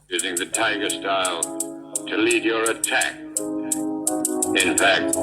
using the tiger style to lead your attack. In fact,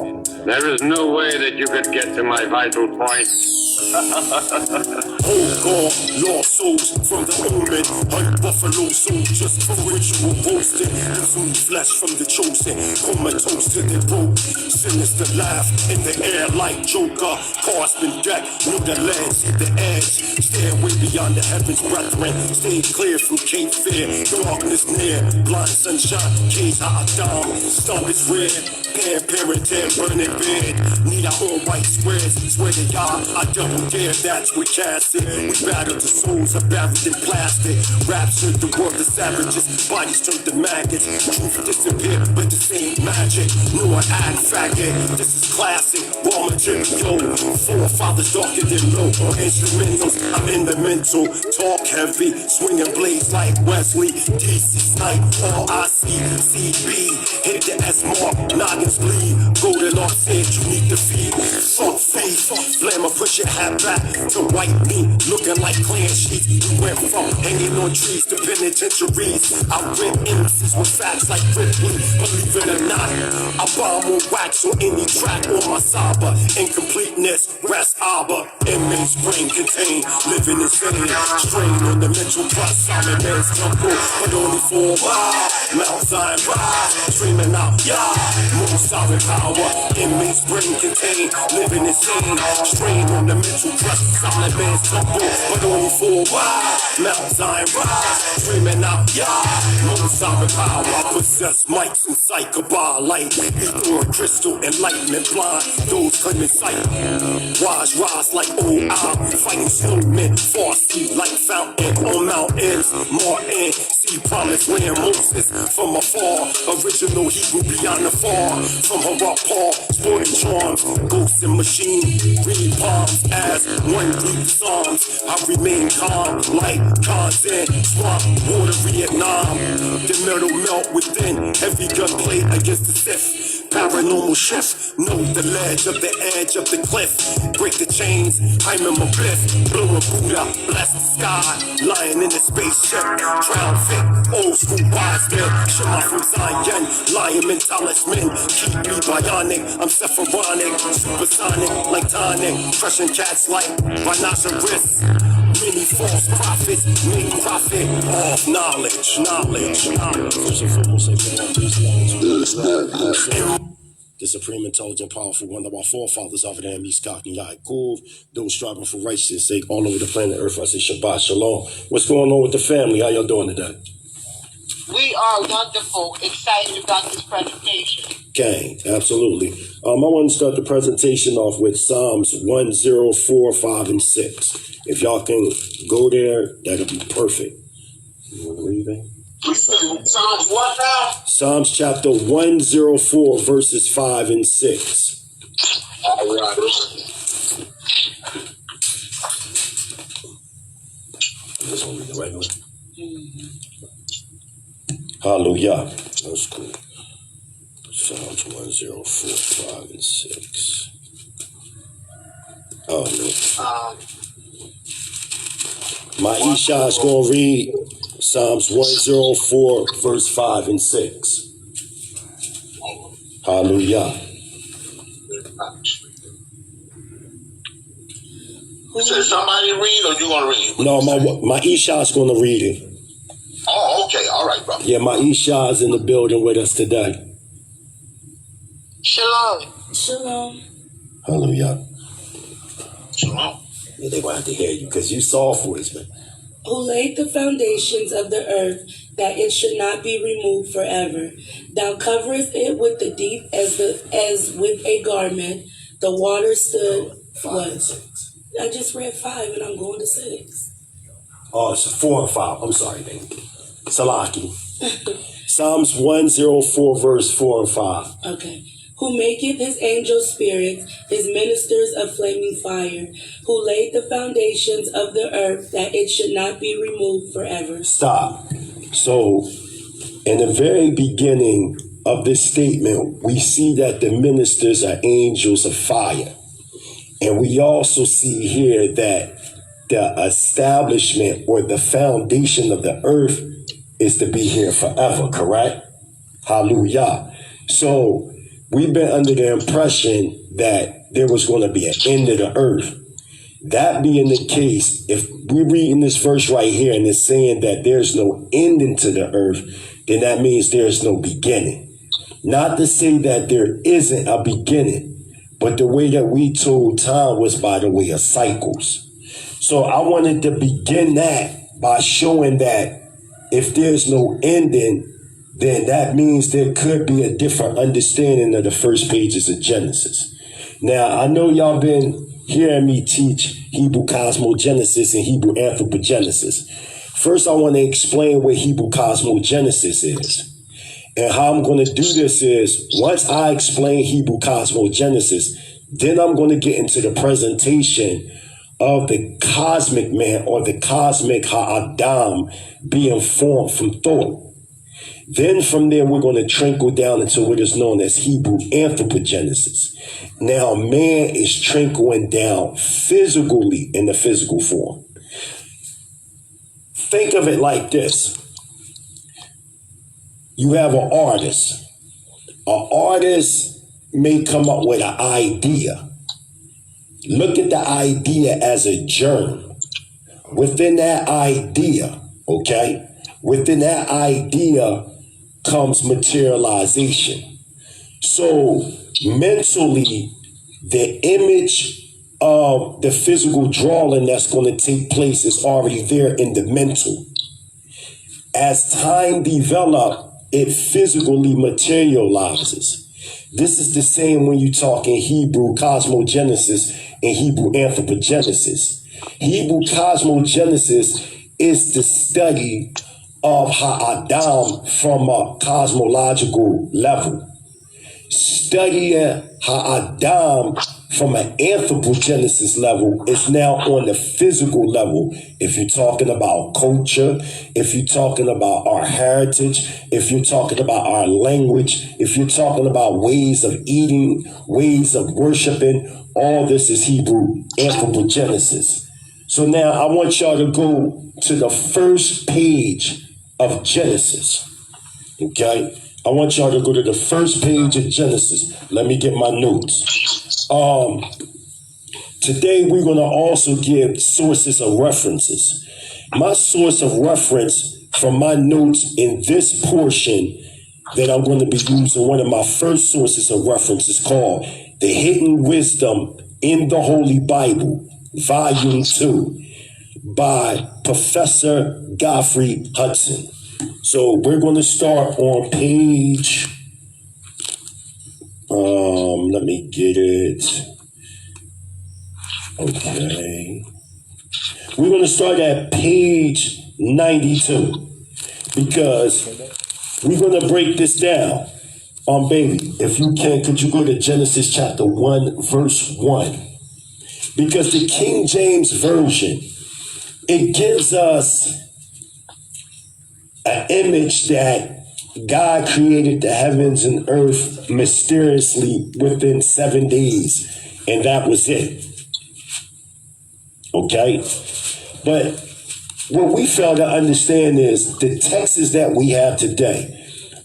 there is no way that you could get to my vital points. Oh God, lost souls from the omen, hunt buffalo soldiers for ritual roasting, consume flesh from the chosen, comatose to their rope, sinister laugh in the air like Joker, Carsman deck, knew the ledge, hit the edge, stay away beyond the heavens, brethren, stay clear from Cape Fear, darkness near, blind sunshine, cage hot down, stomach is red, parent, burning bed, need our own white squares, swear to y'all, I double dare, that's what cast it. We battle the souls are buried in plastic. Raptured the world of savages, bodies turned to maggots. Truth disappeared, but this ain't magic. No one add faggot. This is classic, raw material. Forefathers darker than low. Instrumentals, I'm in the mental. Talk heavy, swinging blades like Wesley. DC snipe, all I see. CB, hit the S mark, noggins bleed. Golden off said you need to feed. Fuck face, slam a push your hat back to white meat, looking like clan sheets. We went from hanging on trees to penitentiaries. I rip innocence with facts like Ripley. Believe it or not, I bomb on wax on any track on my Saba. Incompleteness, rest Abba. Inmates brain contained, living insane. Strain on the mental trust, solid man's temple, but only for a while. Mount Zion rise, dreaming out, yeah. More solid power, inmates brain contained, living insane. Strain on the mental trust, solid man's temple, but only for a while. Mount Zion rise, dreaming out, yeah. More solid power, I possess mics and psychobah light. Ether and crystal, enlightenment blind, those claiming sight. Rise like old owl, fighting snowmen, far sea like fountain on mountains. Martin, see promised land Moses from afar. Original Hebrew beyond the far. From her up paw, sporting charms, ghosts and machine. Read palms as one deep songs. I remain calm like constant swamp water Vietnam. The metal melt within, heavy gunplay against the Sith. Paranormal shift, know the ledge of the edge of the cliff. Break the chains, I'm in my bliss. Blow a Buddha, bless the sky. Lying in the spaceship, triumphant, old school wise men. Shema from Zion, lion men, talisman. Keep me bionic, I'm Sepharonic, supersonic like tonic. Crushing cats like rhinoceros. Many false prophets, make profit off knowledge. The supreme, intelligent, powerful one of our forefathers of the East Cockney Yaakov, those striving for righteousness' sake all over the planet Earth. I say Shabbat Shalom. What's going on with the family? How y'all doing today? We are wonderful, excited about this presentation. Okay, absolutely. I want to start the presentation off with Psalms 104, 5, and 6. If y'all can go there, that'll be perfect. You want to read it? Psalms what now? Psalms chapter 104, verses 5 and 6. All right. This one read the right one. Hallelujah. That's cool. Psalms 104, 5 and 6. Oh, no. My Isha is going to read Psalms 104, verse 5 and 6. Hallelujah. So somebody read or you going to read? No, my Isha is going to read it. Oh, okay. All right, brother. Yeah, my Isha is in the building with us today. Shalom. Shalom. Hallelujah. Shalom. Yeah, they going to have to hear you because you soft voice, man. Who laid the foundations of the earth, that it should not be removed forever. Thou coverest it with the deep as with a garment. The water stood. 5 and 6. I just read 5 and I'm going to 6. Oh, it's 4 and 5. I'm sorry, baby. Salaki. Psalms 104, verse 4 and 5. Okay. Who maketh his angels spirits, his ministers of flaming fire, who laid the foundations of the earth, that it should not be removed forever. Stop. So, in the very beginning of this statement, we see that the ministers are angels of fire. And we also see here that the establishment or the foundation of the earth is to be here forever, correct? Hallelujah. So we've been under the impression that there was going to be an end of the earth. That being the case, if we're reading this verse right here and it's saying that there's no ending to the earth, then that means there's no beginning. Not to say that there isn't a beginning, but the way that we told time was by the way of cycles. So I wanted to begin that by showing that if there's no ending, then that means there could be a different understanding of the first pages of Genesis. Now, I know y'all been hearing me teach Hebrew cosmogenesis and Hebrew anthropogenesis. First, I want to explain what Hebrew cosmogenesis is. And how I'm going to do this is, once I explain Hebrew cosmogenesis, then I'm going to get into the presentation of the cosmic man or the cosmic Ha-Adam being formed from thought. Then from there, we're going to trickle down into what is known as Hebrew anthropogenesis. Now, man is trickling down physically in the physical form. Think of it like this. You have an artist. An artist may come up with an idea. Look at the idea as a germ. Within that idea, okay? Within that idea comes materialization. So mentally, the image of the physical drawing that's going to take place is already there in the mental. As time develops, it physically materializes. This is the same when you talk in Hebrew cosmogenesis and Hebrew anthropogenesis. Hebrew cosmogenesis is the study of Ha-Adam from a cosmological level. Studying Ha-Adam from an anthropogenesis level is now on the physical level. If you're talking about culture, if you're talking about our heritage, if you're talking about our language, if you're talking about ways of eating, ways of worshiping, all this is Hebrew anthropogenesis. So now I want y'all to go to the first page of Genesis. Okay? I want y'all to go to the first page of Genesis. Let me get my notes. Today we're going to also give sources of references. My source of reference from my notes in this portion that I'm going to be using, one of my first sources of reference is called The Hidden Wisdom in the Holy Bible, Volume 2, by Professor Godfrey Hudson. So we're going to start on page, let me get it. Okay. We're going to start at page 92 because we're going to break this down. Baby, if you can, could you go to Genesis chapter 1, verse 1? Because the King James Version, it gives us an image that God created the heavens and earth mysteriously within 7 days, and that was it. Okay? But what we fail to understand is the texts that we have today,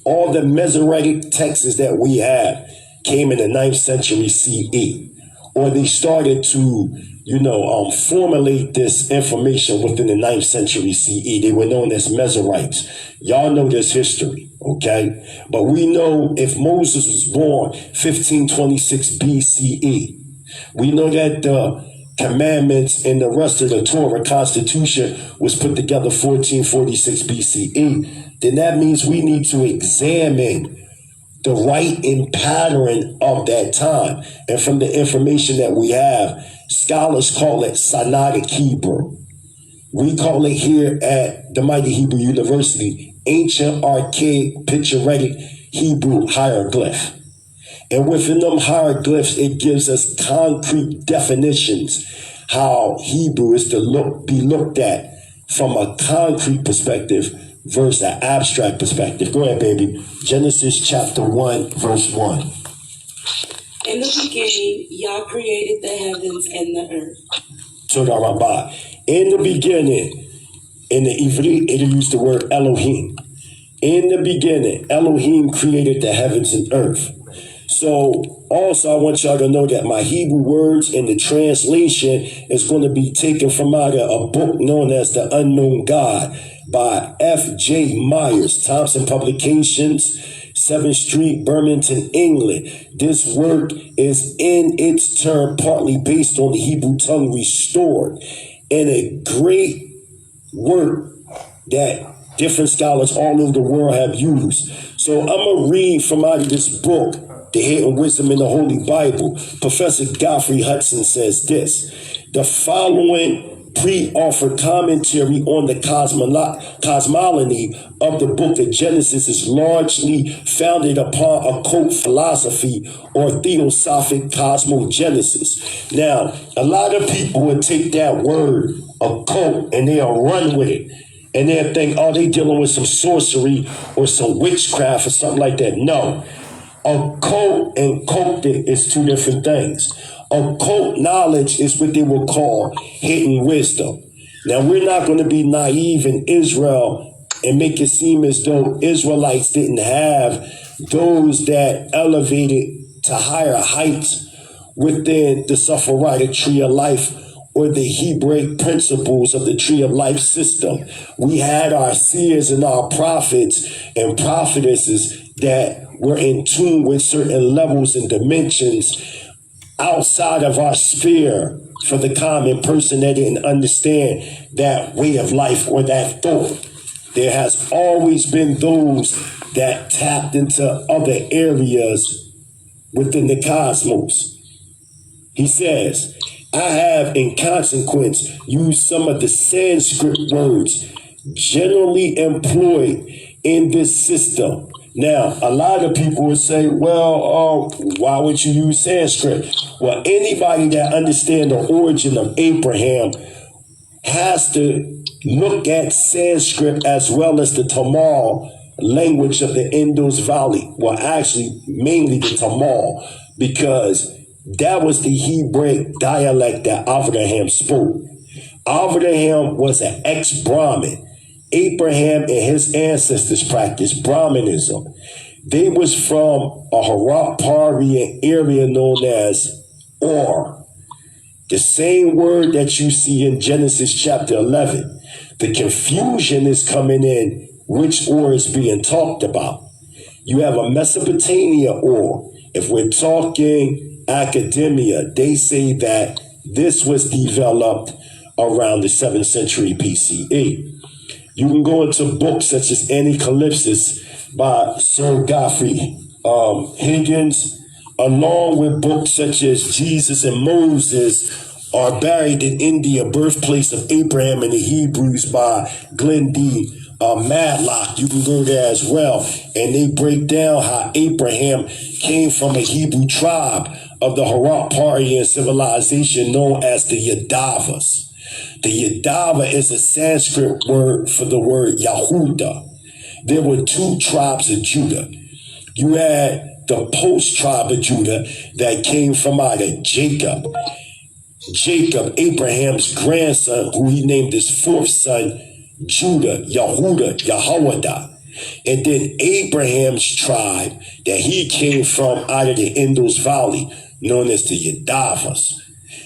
all the Masoretic texts that we have came in the 9th century CE, or they started to, formulate this information within the 9th century CE. They were known as Masoretes. Y'all know this history, okay? But we know if Moses was born 1526 BCE, we know that the commandments and the rest of the Torah Constitution was put together 1446 BCE, then that means we need to examine the writing pattern of that time. And from the information that we have, scholars call it Sinaitic Hebrew. We call it here at the Mighty Hebrew University, ancient, archaic, picturetic Hebrew hieroglyph. And within them hieroglyphs, it gives us concrete definitions how Hebrew is to be looked at from a concrete perspective versus an abstract perspective. Go ahead, baby. Genesis chapter 1, verse 1. In the beginning, Yah created the heavens and the earth. In the beginning, In the Ivrit, it'll use the word Elohim. In the beginning, Elohim created the heavens and earth. So also I want y'all to know that my Hebrew words in the translation is going to be taken from out of a book known as The Unknown God by F.J. Myers, Thompson Publications, 7th Street, Birmingham, England. This work is in its turn partly based on the Hebrew tongue restored, and a great work that different scholars all over the world have used. So I'm going to read from out of this book, The Hidden Wisdom in the Holy Bible. Professor Godfrey Hudson says this: the following pre-offered commentary on the cosmology of the book of Genesis is largely founded upon occult philosophy or theosophic cosmogenesis. Now, a lot of people would take that word, occult, and they'll run with it. And they'll think, oh, they dealing with some sorcery or some witchcraft or something like that. No. Occult and cultic is two different things. Occult knowledge is what they will call hidden wisdom. Now, we're not going to be naive in Israel and make it seem as though Israelites didn't have those that elevated to higher heights within the Sephardic tree of life or the Hebraic principles of the tree of life system. We had our seers and our prophets and prophetesses that were in tune with certain levels and dimensions outside of our sphere for the common person that didn't understand that way of life or that thought. There has always been those that tapped into other areas within the cosmos. He says, I have in consequence used some of the Sanskrit words generally employed in this system. Now, a lot of people would say, well, why would you use Sanskrit? Well, anybody that understands the origin of Abraham has to look at Sanskrit as well as the Tamil language of the Indus Valley. Well, actually, mainly the Tamil, because that was the Hebrew dialect that Abraham spoke. Abraham was an ex-Brahmin. Abraham and his ancestors practiced Brahmanism. They was from a Haraparian area known as Ur. The same word that you see in Genesis chapter 11. The confusion is coming in which Ur is being talked about. You have a Mesopotamia Ur. If we're talking academia, they say that this was developed around the 7th century BCE. You can go into books such as Anacalypsis by Sir Godfrey Higgins, along with books such as Jesus and Moses Are Buried in India, Birthplace of Abraham and the Hebrews by Glenn D. Matlock. You can go there as well. And they break down how Abraham came from a Hebrew tribe of the Haraparian civilization known as the Yadavas. The Yadava is a Sanskrit word for the word Yahuda. There were two tribes of Judah. You had the post tribe of Judah that came from out of Jacob. Jacob, Abraham's grandson, who he named his fourth son, Judah, Yahuda, Yahawada. And then Abraham's tribe that he came from out of the Indus Valley, known as the Yadavas.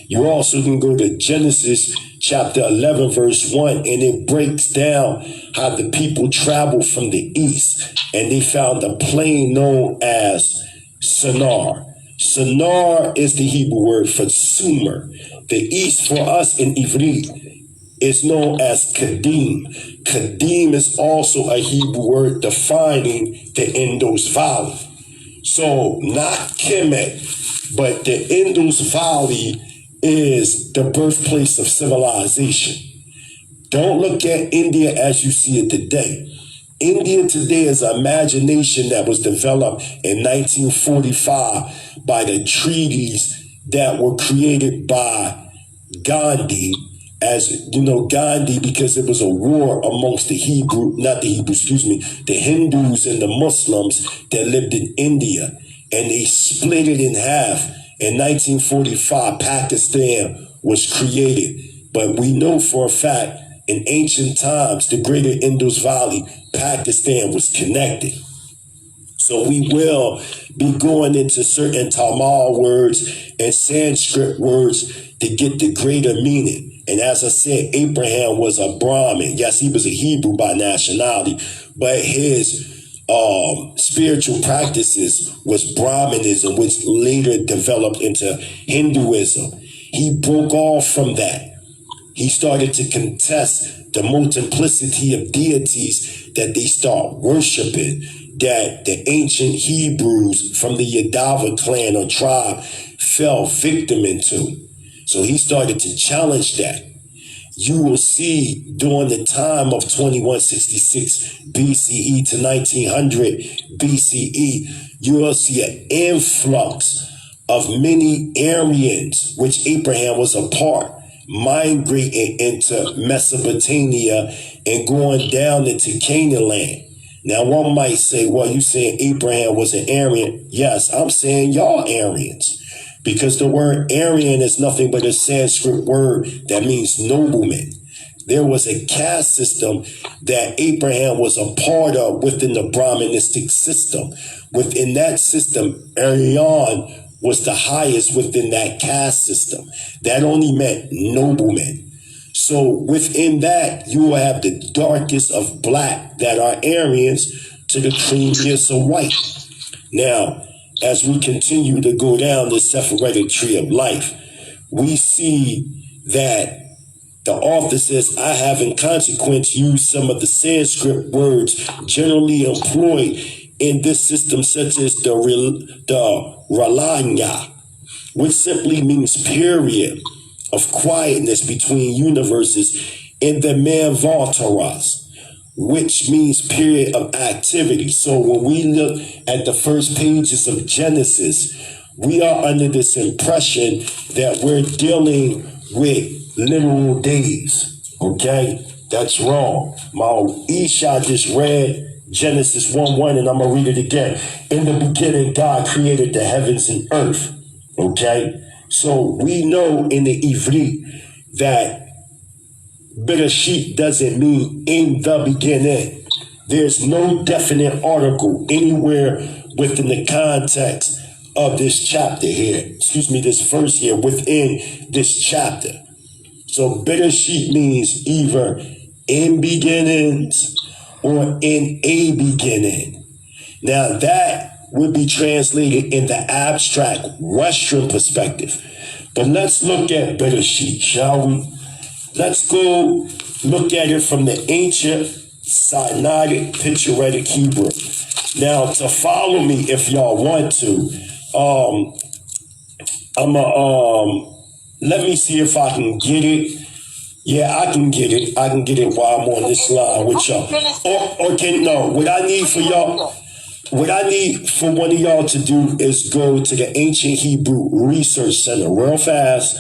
You also can go to Genesis chapter 11, verse 1, and it breaks down how the people traveled from the east, and they found a plain known as Sinar. Sinar is the Hebrew word for Sumer. The east for us in Ivrit is known as Kadim. Kadim is also a Hebrew word defining the Indus Valley. So not Kemet, but the Indus Valley is the birthplace of civilization. Don't look at India as you see it today. India today is an imagination that was developed in 1945 by the treaties that were created by Gandhi. As you know, Gandhi, because it was a war amongst the Hindus and the Muslims that lived in India, and they split it in half. In 1945, Pakistan was created, but we know for a fact in ancient times, the greater Indus Valley, Pakistan was connected. So we will be going into certain Tamil words and Sanskrit words to get the greater meaning. And as I said, Abraham was a Brahmin. Yes, he was a Hebrew by nationality, but his spiritual practices was Brahmanism, which later developed into Hinduism. He broke off from that. He started to contest the multiplicity of deities that they start worshiping, that the ancient Hebrews from the Yadava clan or tribe fell victim into. So he started to challenge that. You will see during the time of 2166 BCE to 1900 BCE, you will see an influx of many Aryans, which Abraham was a part, migrating into Mesopotamia and going down into Canaan land. Now, one might say, well, you saying Abraham was an Aryan. Yes, I'm saying y'all Aryans. Because the word Aryan is nothing but a Sanskrit word that means nobleman. There was a caste system that Abraham was a part of within the Brahmanistic system. Within that system, Aryan was the highest within that caste system. That only meant noblemen. So within that, you will have the darkest of black that are Aryans to the creamiest of white. Now, as we continue to go down the separated tree of life, we see that the author says, I have in consequence used some of the Sanskrit words generally employed in this system, such as the Ralanya, which simply means period of quietness between universes, and the Manvataras, which means period of activity. So when we look at the first pages of Genesis, we are under this impression that we're dealing with literal days. Okay? That's wrong. My Isha just read Genesis 1:1, and I'm going to read it again. In the beginning, God created the heavens and earth. Okay? So we know in the Ivri that Bereshit doesn't mean in the beginning. There's no definite article anywhere within the context of this chapter here. This verse here within this chapter. So Bereshit means either in beginnings or in a beginning. Now that would be translated in the abstract Western perspective. But let's look at Bereshit, shall we? Let's go look at it from the ancient Sinaitic Picturetic Hebrew. Now, to follow me, if y'all want to, let me see if I can get it. Yeah, I can get it. I can get it while I'm on this line with y'all. What I need for one of y'all to do is go to the Ancient Hebrew Research Center real fast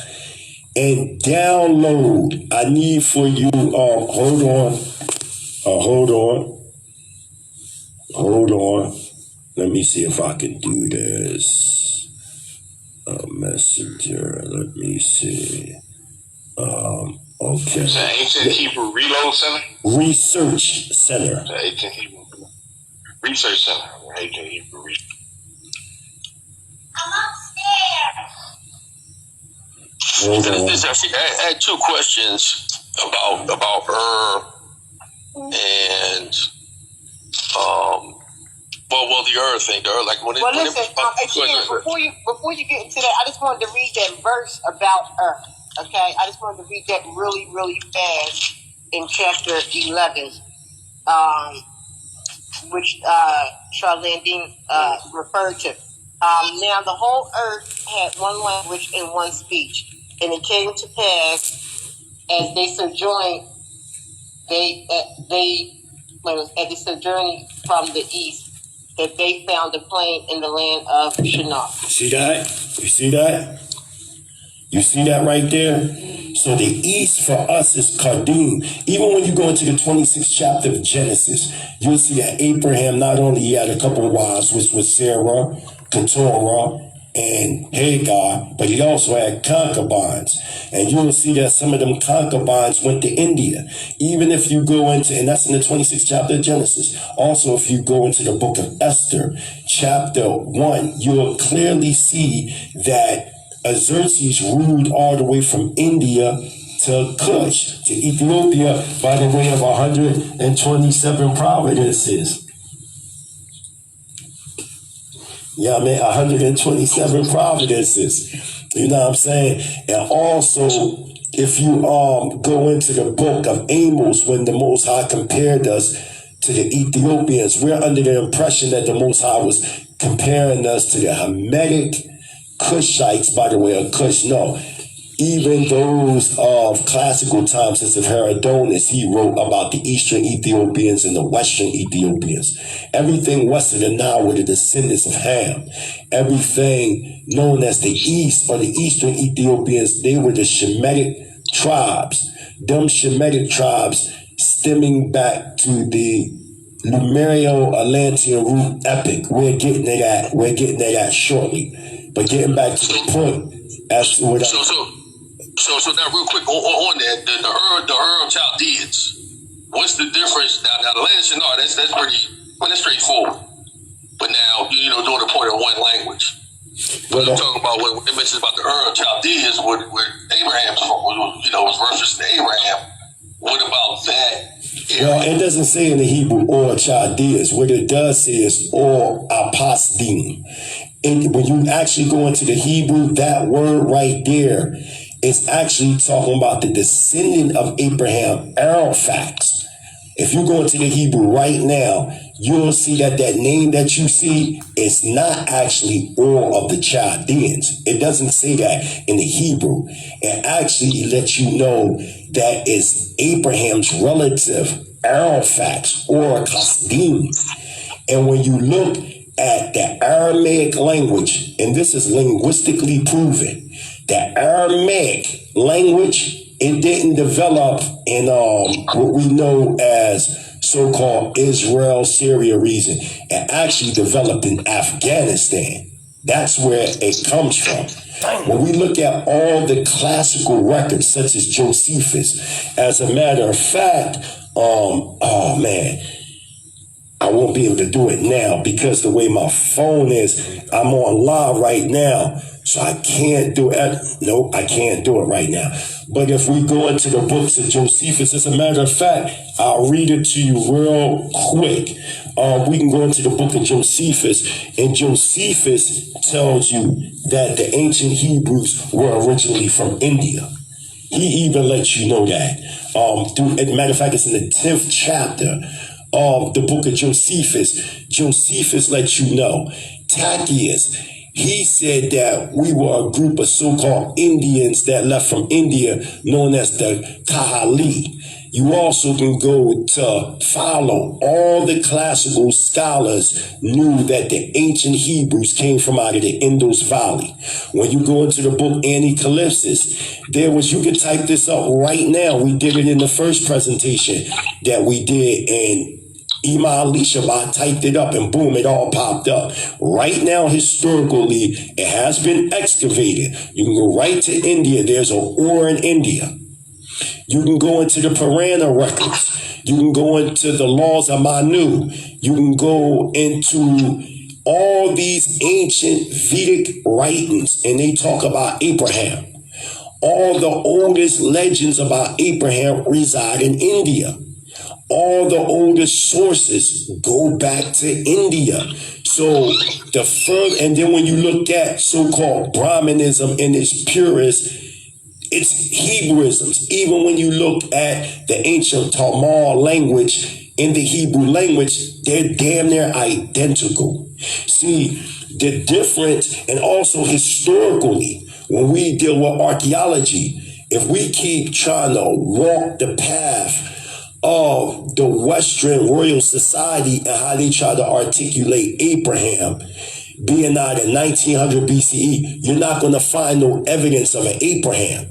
and download. I need for you, hold on. Let me see if I can do this. Messenger, let me see. Okay. It's the Ancient Hebrew Reload Center? Research Center. The Ancient Hebrew Research Center. Ancient Hebrew Research. I'm upstairs. I had two questions about and the earth thing. Like when before you get into that, I just wanted to read that verse about earth. Okay, I just wanted to read that really, really fast in chapter 11, which Charlene Dean referred to. Now the whole earth had one language and one speech, and it came to pass as they sojourned, as they sojourned from the east, that they found a plain in the land of Shinar. See that? You see that? You see that right there? So the east for us is Kadim. Even when you go into the 26th chapter of Genesis, you'll see that Abraham not only had a couple of wives, which was Sarah, Keturah, and Hagar, but he also had concubines. And you'll see that some of them concubines went to India. Even if you go into, and that's in the 26th chapter of Genesis. Also, if you go into the book of Esther, chapter 1, you'll clearly see that Xerxes ruled all the way from India to Kush, to Ethiopia, by the way of 127 provinces. Yeah, I mean, 127 providences. You know what I'm saying? And also, if you go into the book of Amos, when the Most High compared us to the Ethiopians, we're under the impression that the Most High was comparing us to the Hamitic Cushites, by the way of Cush. No. Even those of classical times, such as Herodotus, he wrote about the eastern Ethiopians and the western Ethiopians. Everything west of the Nile were the descendants of Ham. Everything known as the east or the eastern Ethiopians, they were the Shemitic tribes. Them Shemitic tribes stemming back to the Lemurio-Atlantean root epic. We're getting it at shortly. But getting back to the point, as to what So now real quick on that, the Ur Chaldeans, what's the difference? Now the land Shinar, that's that's straightforward. But now, doing the point of one language. But I'm talking about when it mentions about the Ur Chaldeans, where Abraham's from, was reference to Abraham. What about that? Well, it doesn't say in the Hebrew or Chaldeans. What it does say is or apostim. And when you actually go into the Hebrew, that word right there is actually talking about the descendant of Abraham, Araphax. If you go into the Hebrew right now, you'll see that name that you see is not actually Ur of the Chaldeans. It doesn't say that in the Hebrew. It actually lets you know that it's Abraham's relative, Araphax, or Kasdim. And when you look at the Aramaic language, and this is linguistically proven, the Aramaic language, it didn't develop in what we know as so-called Israel, Syria region. It actually developed in Afghanistan. That's where it comes from. When we look at all the classical records, such as Josephus, as a matter of fact, I won't be able to do it now because the way my phone is, I'm on live right now, so I can't do it. Nope, I can't do it right now. But if we go into the books of Josephus, as a matter of fact, I'll read it to you real quick. We can go into the book of Josephus, and Josephus tells you that the ancient Hebrews were originally from India. He even lets you know that. As a matter of fact, it's in the 10th chapter of the book of Josephus. Josephus lets you know. Tachyus, he said that we were a group of so-called Indians that left from India, known as the Kahali. You also can go to Philo. All the classical scholars knew that the ancient Hebrews came from out of the Indus Valley. When you go into the book Anicalypsis, you can type this up right now. We did it in the first presentation that we did, and Ima Alisha typed it up and boom, it all popped up. Right now, historically, it has been excavated. You can go right to India. There's an Ur in India. You can go into the Purana records. You can go into the laws of Manu. You can go into all these ancient Vedic writings, and they talk about Abraham. All the oldest legends about Abraham reside in India. All the oldest sources go back to India. So and then when you look at so-called Brahmanism in its purest, it's Hebrewisms. Even when you look at the ancient Tamar language in the Hebrew language, they're damn near identical. See, the difference, and also historically, when we deal with archaeology, if we keep trying to walk the path of the Western Royal Society and how they try to articulate Abraham being out in 1900 BCE, you're not going to find no evidence of an Abraham.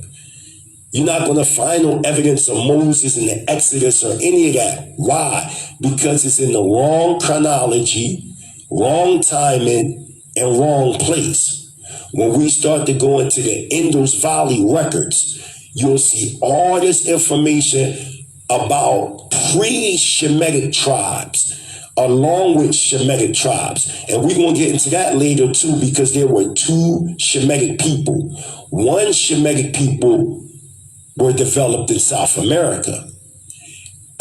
You're not going to find no evidence of Moses in the Exodus or any of that. Why? Because it's in the wrong chronology, wrong timing, and wrong place. When we start to go into the Indus Valley records, you'll see all this information about pre-Shemitic tribes, along with Shemitic tribes. And we're going to get into that later too, because there were two Shemitic people. One Shemitic people were developed in South America.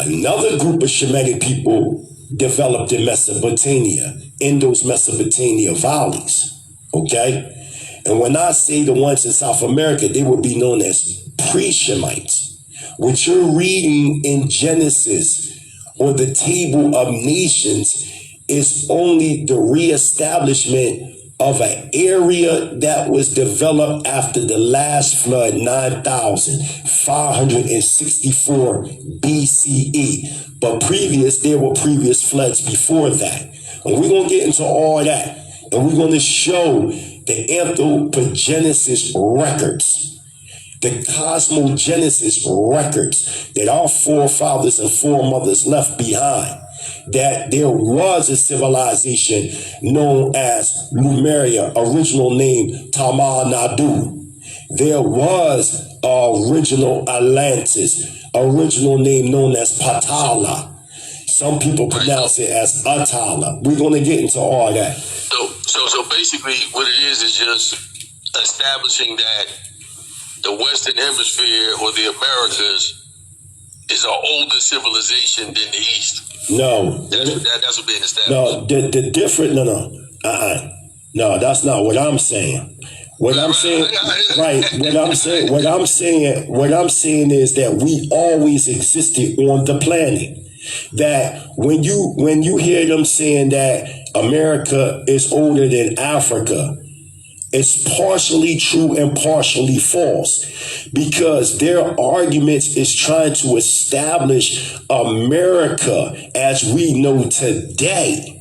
Another group of Shemitic people developed in Mesopotamia, in those Mesopotamia valleys. Okay? And when I say the ones in South America, they would be known as pre-Shemites. What you're reading in Genesis or the Table of Nations is only the reestablishment of an area that was developed after the last flood, 9,564 BCE. But there were previous floods before that. And we're going to get into all that. And we're going to show the anthropogenesis records, the cosmogenesis records that our forefathers and foremothers left behind, that there was a civilization known as Lemuria, original name Tamar Nadu. There was original Atlantis, original name known as Patala. Some people pronounce it as Atala. We're going to get into all that. So basically what it is just establishing that the Western Hemisphere or the Americas is an older civilization than the East. No. That's what being established. No, the different, no, that's not what I'm saying. What I'm saying is that we always existed on the planet. That when you hear them saying that America is older than Africa, it's partially true and partially false, because their arguments is trying to establish America as we know today.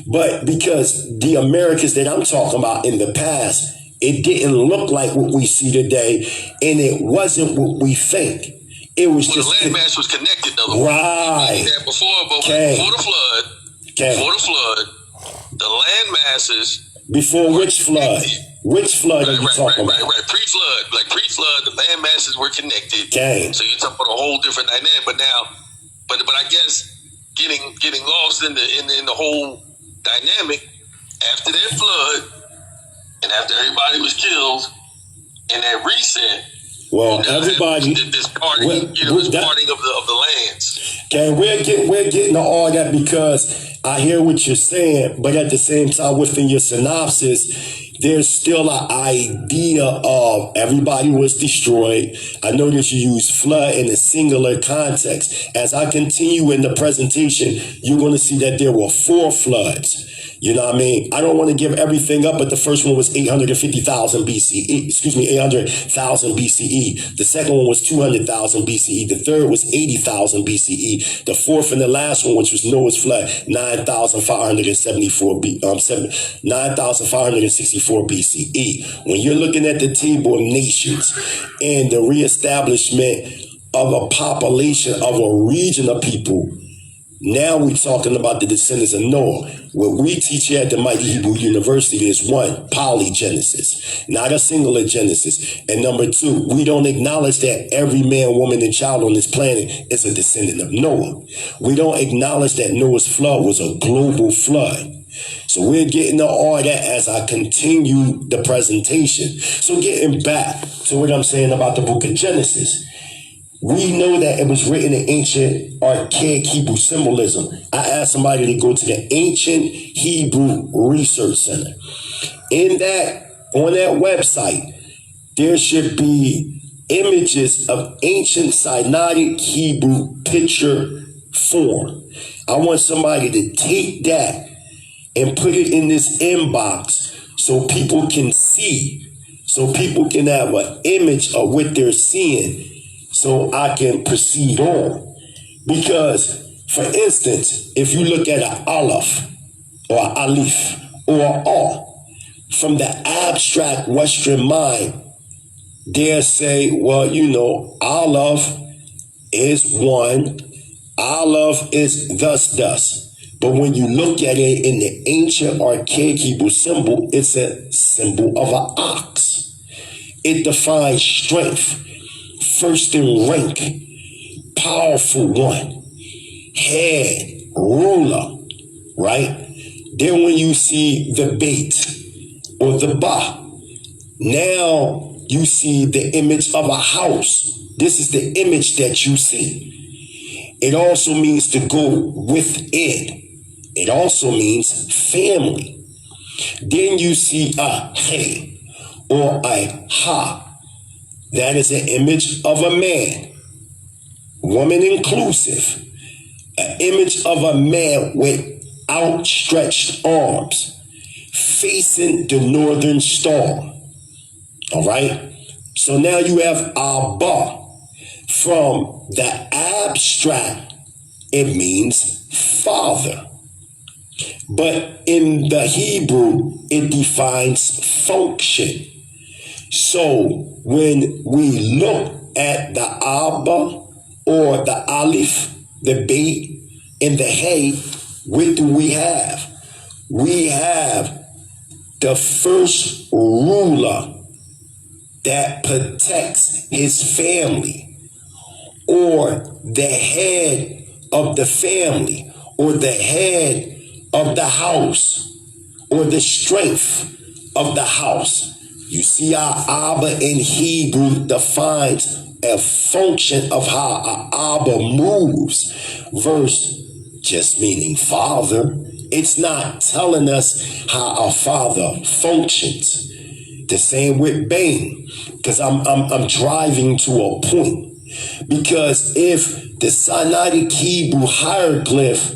But because the Americas that I'm talking about in the past, it didn't look like what we see today, and it wasn't what we think. It was just the landmass was connected, right. Before the flood, the land masses. Before which flood? Which flood are you talking about? Right. Pre-flood. Like pre-flood, the land masses were connected. Okay. So you're talking about a whole different dynamic. But now, but I guess getting lost in the whole dynamic after that flood and after everybody was killed and that reset. Well, everybody. This parting of the lands. Okay, we're getting to all that because I hear what you're saying, but at the same time, within your synopsis, there's still an idea of everybody was destroyed. I know that you use flood in a singular context. As I continue in the presentation, you're going to see that there were 4 floods. You know what I mean? I don't want to give everything up, but the first one was 850,000 BCE. 800,000 BCE. The second one was 200,000 BCE. The third was 80,000 BCE. The fourth and the last one, which was Noah's flood, 9,564 BCE. When you're looking at the Table of Nations and the reestablishment of a population of a region of people, now we're talking about the descendants of Noah. What we teach here at the Mighty Hebrew University is 1, polygenesis, not a singular genesis. And number 2, we don't acknowledge that every man, woman, and child on this planet is a descendant of Noah. We don't acknowledge that Noah's flood was a global flood. So we're getting to all that as I continue the presentation. So getting back to what I'm saying about the book of Genesis. We know that it was written in ancient archaic Hebrew symbolism. I asked somebody to go to the Ancient Hebrew Research Center. On that website, there should be images of ancient Sinaitic Hebrew picture form. I want somebody to take that and put it in this inbox so people can see, so people can have an image of what they're seeing, so I can proceed on. Because, for instance, if you look at an aleph or an alif or an a, from the abstract Western mind, they'll say, well, aleph is 1, aleph is thus. But when you look at it in the ancient archaic Hebrew symbol, it's a symbol of an ox. It defines strength, first in rank, powerful one, head, ruler, right? Then when you see the bait or the ba, now you see the image of a house. This is the image that you see. It also means to go within. It also means family. Then you see a he or a ha. That is an image of a man, woman inclusive. An image of a man with outstretched arms facing the northern star. All right. So now you have Abba. From the abstract, it means father. But in the Hebrew, it defines function. So when we look at the Abba or the Aleph, the Beit, and the Hey, what do we have? We have the first ruler that protects his family, or the head of the family, or the head of the house, or the strength of the house. You see how Abba in Hebrew defines a function of how Abba moves, verse just meaning father. It's not telling us how a father functions. The same with Bain, because I'm driving to a point. Because if the Sinaitic Hebrew hieroglyph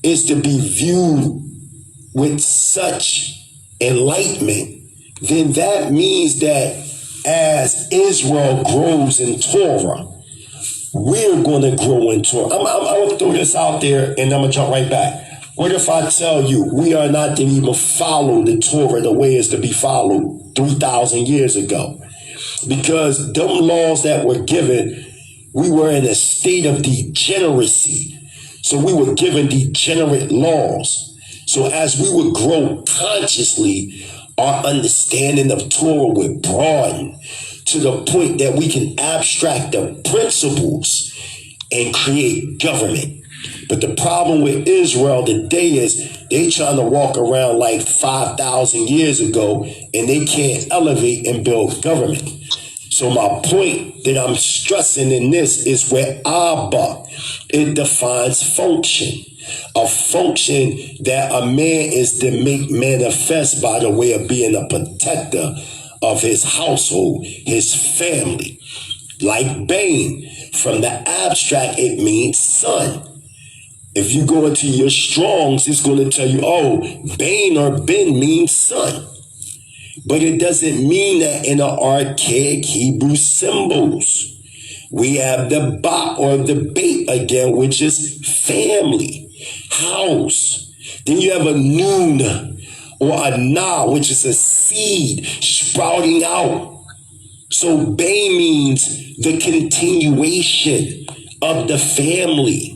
is to be viewed with such enlightenment, then that means that as Israel grows in Torah, we're going to grow in Torah. I'm going to throw this out there and I'm going to jump right back. What if I tell you we are not to even follow the Torah the way it's to be followed 3,000 years ago? Because them laws that were given, we were in a state of degeneracy. So we were given degenerate laws. So as we would grow consciously, our understanding of Torah would broaden to the point that we can abstract the principles and create government. But the problem with Israel today is they trying to walk around like 5,000 years ago and they can't elevate and build government. So my point that I'm stressing in this is where Abba, it defines function. A function that a man is to make manifest by the way of being a protector of his household, his family. Like Bain, from the abstract, it means son. If you go into your Strongs, it's going to tell you, oh, Bain or Ben means son. But it doesn't mean that in the archaic Hebrew symbols. We have the Ba or the Beit again, which is family, house. Then you have a Nun or a Na, which is a seed sprouting out. So Bay means the continuation of the family.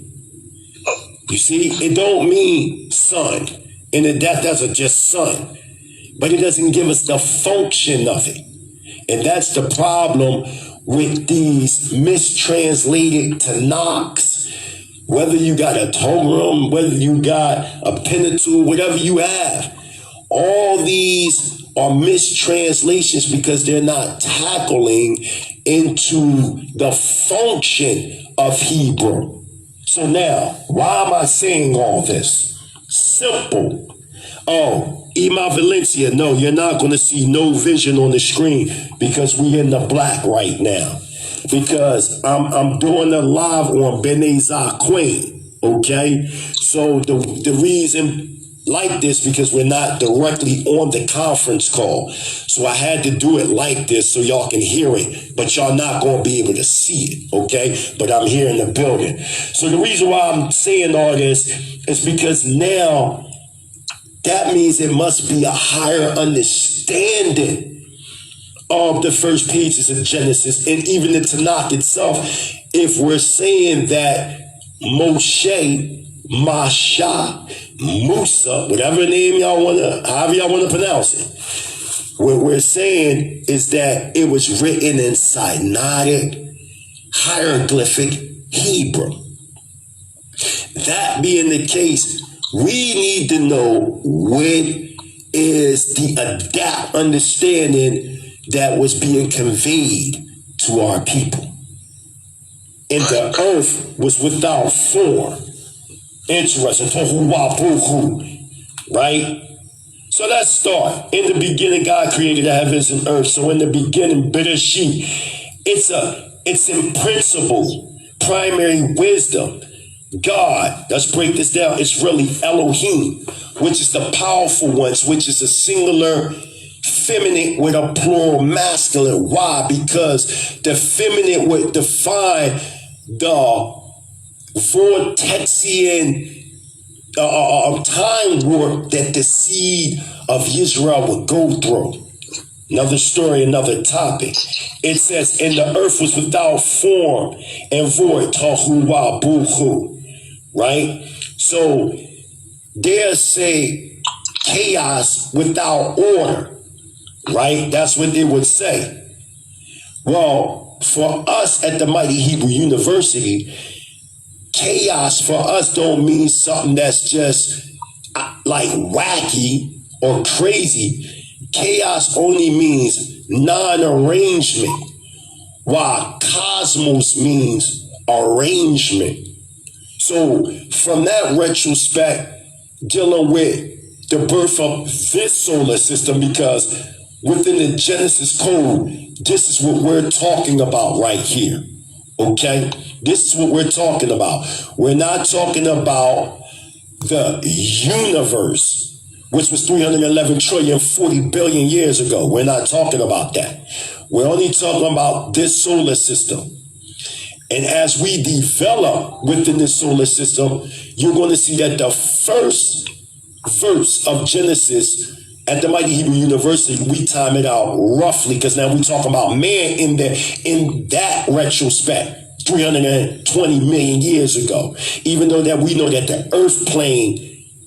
You see, it don't mean son, and that's just son, but it doesn't give us the function of it. And that's the problem with these mistranslated Tanakhs. Whether you got a Torah, whether you got a Pentateuch, whatever you have, all these are mistranslations because they're not tackling into the function of Hebrew. So now, why am I saying all this? Simple. Oh, Ima Valencia, no, you're not going to see no vision on the screen because we're in the black right now. Because I'm doing a live on Benezah Queen, okay? So the reason like this because we're not directly on the conference call. So I had to do it like this so y'all can hear it, but y'all not going to be able to see it, okay? But I'm here in the building. So the reason why I'm saying all this is because now that means it must be a higher understanding of the first pages of Genesis and even the Tanakh itself. If we're saying that Moshe Musa, whatever name y'all wanna, however y'all wanna pronounce it. What we're saying is that it was written in Sinaitic hieroglyphic Hebrew. That being the case, we need to know what is the adapt understanding that was being conveyed to our people. And the earth was without form. Interesting. Right? So let's start. In the beginning, God created the heavens and earth. So in the beginning, Bereshit, it's in principle, primary wisdom. God, let's break this down. It's really Elohim, which is the powerful ones, which is a singular feminine with a plural masculine. Why? Because the feminine would define the vortexian time warp that the seed of Israel would go through. Another story, another topic. It says, and the earth was without form and void, tahu wa buhu. Right? So they'll say chaos without order. Right? That's what they would say. Well, for us at the Mighty Hebrew University, chaos for us don't mean something that's just like wacky or crazy. Chaos only means non-arrangement, while cosmos means arrangement. So from that retrospect, dealing with the birth of this solar system, because within the Genesis code, this is what we're talking about right here. Okay? This is what we're talking about. We're not talking about the universe, which was 311 trillion, 40 billion years ago. We're not talking about that. We're only talking about this solar system. And as we develop within this solar system, you're going to see that the first verse of Genesis at the Mighty Hebrew University, we time it out roughly, because now we're talking about man in that retrospect, 320 million years ago. Even though that we know that the earth plane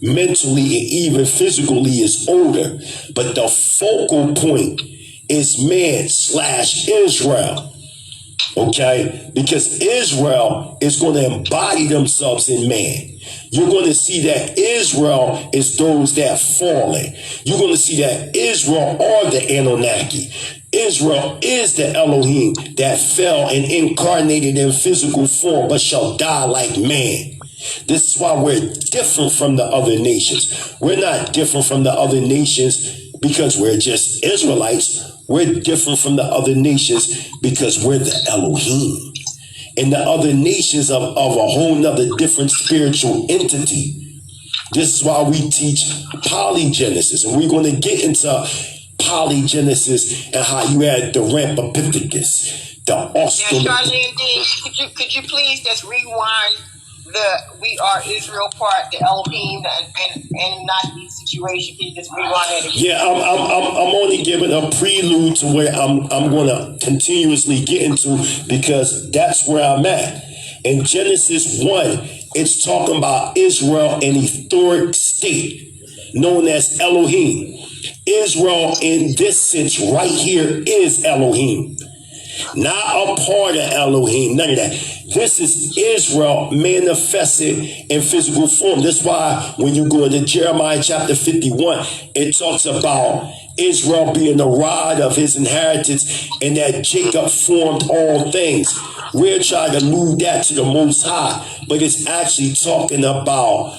mentally and even physically is older, but the focal point is man/Israel. Okay? Because Israel is going to embody themselves in man. You're going to see that Israel is those that fallen. You're going to see that Israel are the Anunnaki. Israel is the Elohim that fell and incarnated in physical form, but shall die like man. This is why we're different from the other nations. We're not different from the other nations because we're just Israelites. We're different from the other nations because we're the Elohim. And the other nations of a whole nother different spiritual entity. This is why we teach polygenesis. And we're going to get into polygenesis and how you had the Rampapithecus, the Australopithecus. Now, Charlene D, could you please just rewind the We Are Israel part, the Elohim and not the situation? Can you just rewind it again? Yeah, I'm only giving a prelude to where I'm going to continuously get into, because that's where I'm at. In Genesis 1, it's talking about Israel, an etheric state known as Elohim. Israel in this sense right here is Elohim. Not a part of Elohim, none of that. This is Israel manifested in physical form. That's why when you go into Jeremiah chapter 51, it talks about Israel being the rod of his inheritance and that Jacob formed all things. We're trying to move that to the Most High, but it's actually talking about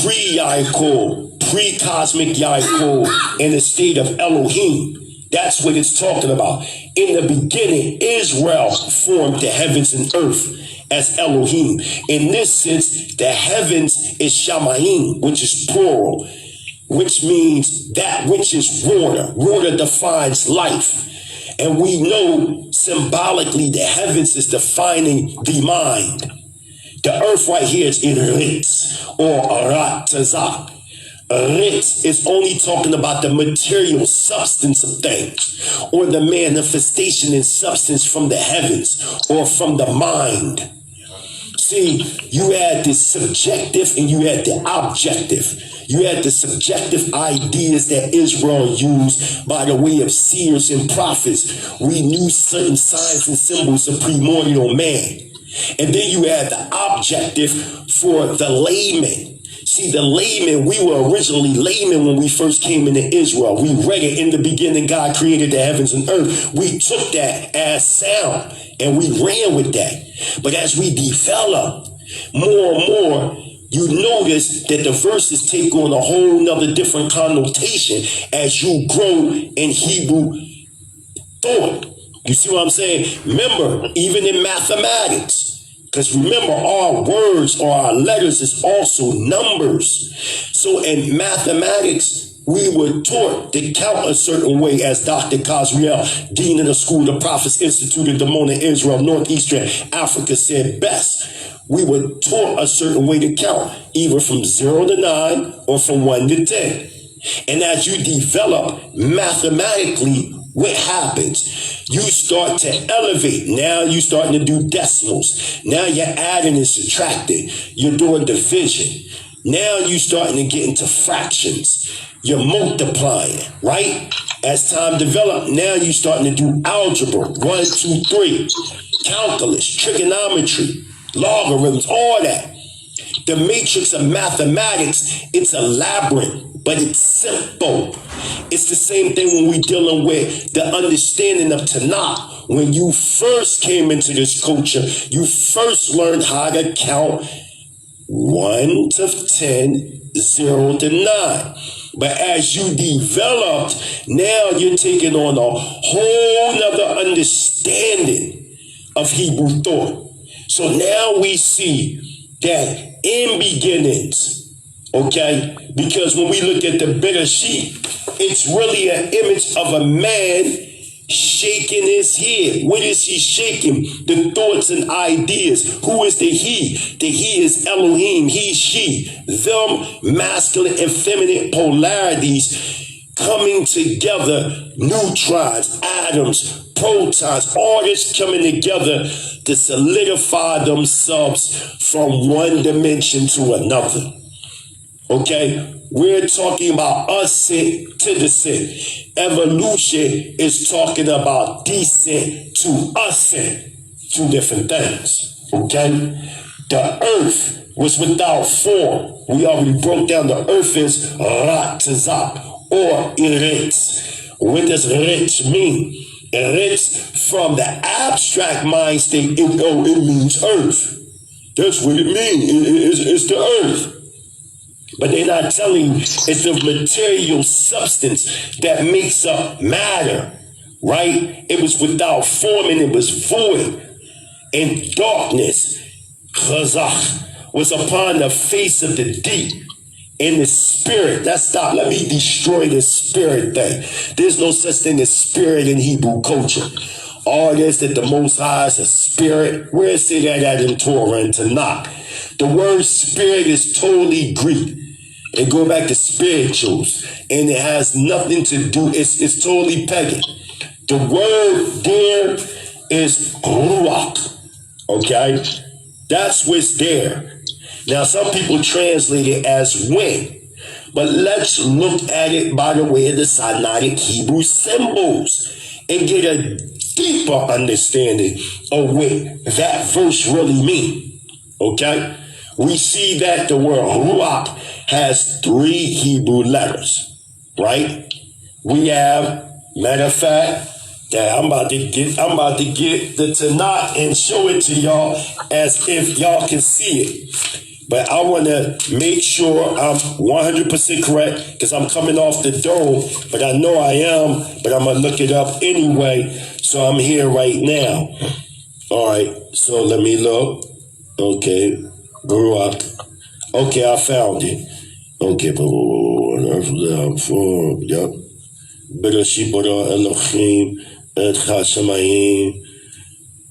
pre-Yaakov, pre-cosmic Yaakov in the state of Elohim. That's what it's talking about. In the beginning, Israel formed the heavens and earth as Elohim. In this sense, the heavens is Shamayim, which is plural, which means that which is water. Water defines life. And we know symbolically the heavens is defining the mind. The earth right here is Ritz or Arat Tazak. Ritz is only talking about the material substance of things, or the manifestation in substance from the heavens or from the mind. See, you had the subjective and you had the objective. You had the subjective ideas that Israel used by the way of seers and prophets. We knew certain signs and symbols of primordial man. And then you had the objective for the layman. See, the layman, we were originally laymen when we first came into Israel. We read it, in the beginning God created the heavens and earth. We took that as sound and we ran with that. But as we develop more and more, you notice that the verses take on a whole nother different connotation as you grow in Hebrew thought. You see what I'm saying? Remember, even in mathematics, because remember, our words or our letters is also numbers. So in mathematics, we were taught to count a certain way, as Dr. Kazriel, Dean of the School of the Prophets Institute in Dimona, Israel, Northeastern Africa, said best. We were taught a certain way to count, either from 0 to 9 or from 1 to 10. And as you develop mathematically, what happens? You start to elevate. Now you're starting to do decimals. Now you're adding and subtracting. You're doing division. Now you're starting to get into fractions. You're multiplying, right? As time develops, now you're starting to do algebra, 1, 2, 3, calculus, trigonometry, logarithms, all that. The matrix of mathematics, it's a labyrinth, but it's simple. It's the same thing when we're dealing with the understanding of Tanakh. When you first came into this culture, you first learned how to count 1 to 10, 0 to 9. But as you developed, now you're taking on a whole nother understanding of Hebrew thought. So now we see that in beginnings, okay, because when we look at the bitter sheep, it's really an image of a man shaking his head. What is he shaking? The thoughts and ideas. Who is the he? The he is Elohim, he, she. Them masculine and feminine polarities coming together, neutrons, atoms, protons, all this coming together to solidify themselves from one dimension to another. Okay? We're talking about ascent to descent. Evolution is talking about descent to ascent. Two different things. Okay? The earth was without form. We already broke down the earth is Rat Tzap or Eretz. What does Eretz mean? Eretz, from the abstract mind state, it means earth. That's what it means. It's the earth. But they're not telling you it's the material substance that makes up matter, right? It was without form and it was void. And darkness, chazach, was upon the face of the deep. In the spirit, let me destroy this spirit thing. There's no such thing as spirit in Hebrew culture. All this that the Most High is a spirit. Where is it at in Torah and Tanakh? The word spirit is totally Greek. And go back to spirituals, and it has nothing to do, it's totally pagan. The word there is ruach, okay? That's what's there. Now, some people translate it as wind, but let's look at it by the way of the Sinaitic Hebrew symbols and get a deeper understanding of what that verse really means, okay? We see that the word ruach has 3 Hebrew letters, right? We have, matter of fact, that I'm about to get the Tanakh and show it to y'all as if y'all can see it. But I want to make sure I'm 100% correct because I'm coming off the dome, but I know I am, but I'm going to look it up anyway. So I'm here right now. All right, so let me look. Okay, grew up. Okay, I found it. Okay, yep. Bereshit bara Elohim et Hashemayim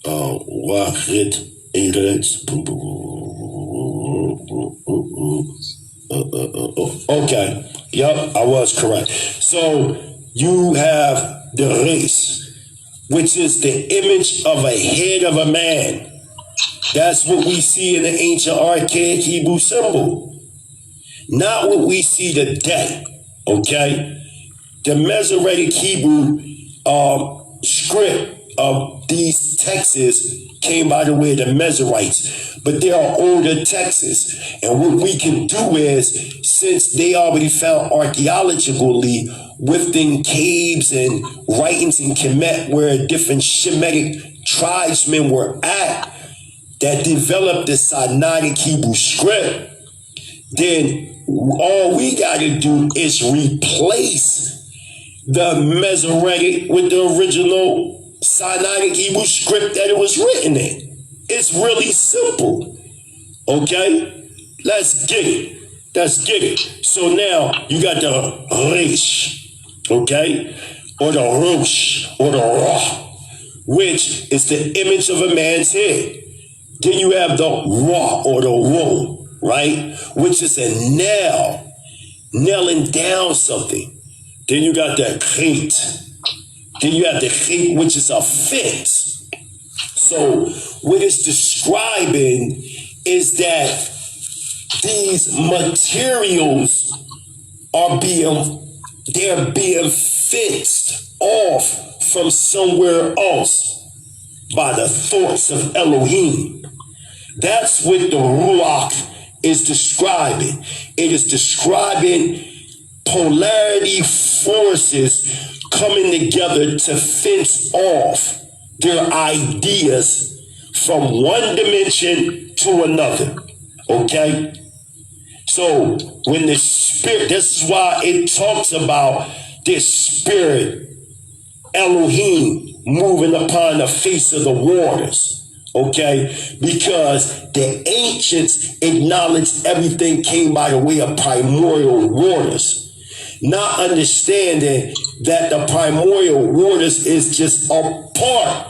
Wachit Eretz. Okay, yep, I was correct. So you have the race, which is the image of a head of a man. That's what we see in the ancient archaic Hebrew symbol. Not what we see today, okay? The Masoretic Hebrew script of these texts came by the way of the Mezorites, but there are older texts. And what we can do is, since they already found archaeologically within caves and writings in Kemet where different Shemitic tribesmen were at that developed the Sinaitic Hebrew script, then all we got to do is replace the Masoretic with the original Sinaitic Hebrew script that it was written in. It's really simple. Okay? Let's get it. Let's get it. So now you got the Resh, okay? Or the Rosh, or the Ra, which is the image of a man's head. Then you have the Ra, or the Ro, right? Which is a nail, nailing down something. Then you got the Chet. Then you have the Chet, which is a fence. So what it's describing is that these materials are being fenced off from somewhere else by the thoughts of Elohim. That's what the Ruach is describing. It is describing polarity forces coming together to fence off their ideas from one dimension to another. Okay? So when the spirit, this is why it talks about this spirit, Elohim, moving upon the face of the waters. Okay? Because the ancients acknowledged everything came by the way of primordial waters. Not understanding that the primordial waters is just a part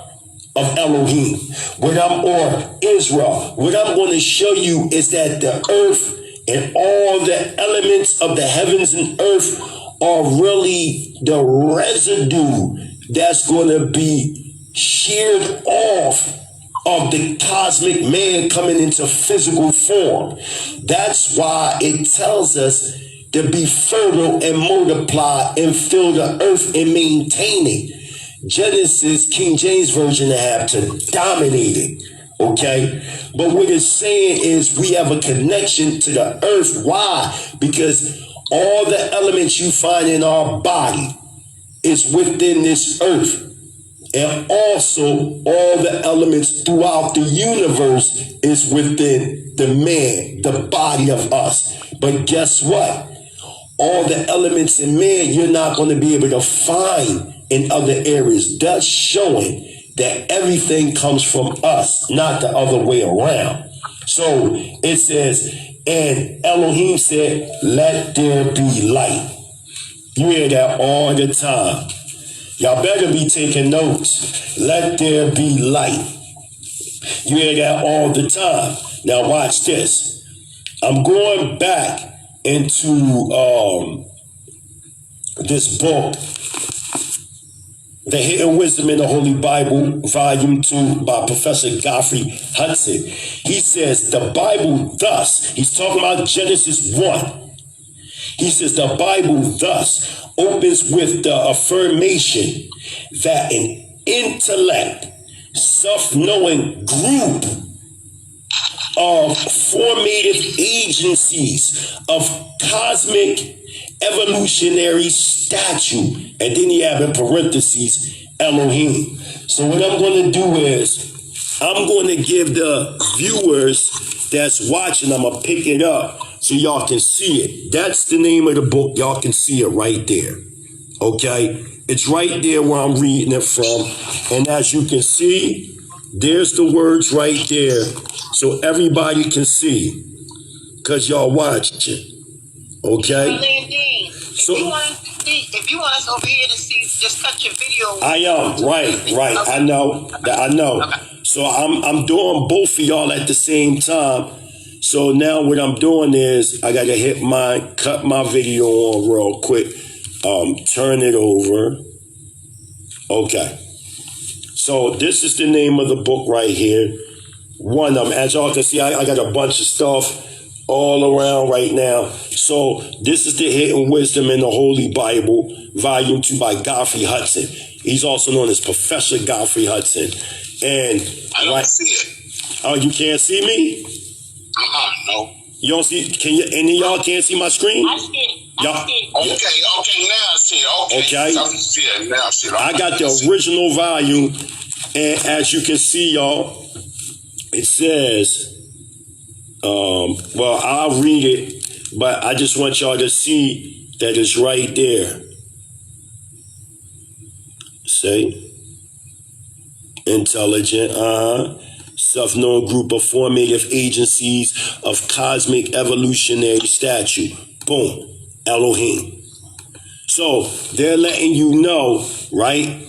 of Elohim. Or Israel. What I'm going to show you is that the earth and all the elements of the heavens and earth are really the residue that's going to be sheared off of the cosmic man coming into physical form. That's why it tells us to be fertile and multiply and fill the earth and maintain it. Genesis, King James Version, have to dominate it. Okay? But what it's saying is we have a connection to the earth. Why? Because all the elements you find in our body is within this earth. And also all the elements throughout the universe is within the man, the body of us. But guess what? All the elements in man you're not going to be able to find in other areas. Thus showing that everything comes from us, not the other way around. So it says, and Elohim said, let there be light. You hear that all the time. Y'all better be taking notes. Let there be light. You hear that all the time. Now watch this. I'm going back into this book, The Hidden Wisdom in the Holy Bible, Volume 2, by Professor Godfrey Hudson. He says, the Bible thus, he's talking about Genesis 1. He says, the Bible thus opens with the affirmation that an intellect, self-knowing group of formative agencies of cosmic evolutionary statue, and then you have in parentheses Elohim. So what I'm going to do is I'm going to give the viewers that's watching, I'm going to pick it up so y'all can see it. That's the name of the book. Y'all can see it right there. Okay? It's right there where I'm reading it from. And as you can see, there's the words right there so everybody can see, because y'all watch it. Okay? So if you want us over here to see, just cut your video. I am, right. Okay. I know. Okay. So I'm doing both of y'all at the same time. So now what I'm doing is I gotta cut my video on real quick. Turn it over. Okay. So this is the name of the book right here. one of them. As y'all can see, I got a bunch of stuff all around right now. So this is the Hidden Wisdom in the Holy Bible, Volume 2 by Godfrey Hudson. He's also known as Professor Godfrey Hudson. And I don't see it. Oh, you can't see me? No. You don't see? Can you? Any of y'all can't see my screen? I see it. Y'all, Okay, now I see it. Okay. now I see it. I got the original volume, and as you can see, y'all, it says, well, I'll read it, but I just want y'all to see that it's right there. Say, intelligent, self-known group of formative agencies of cosmic evolutionary statue. Boom. Elohim. So they're letting you know, right?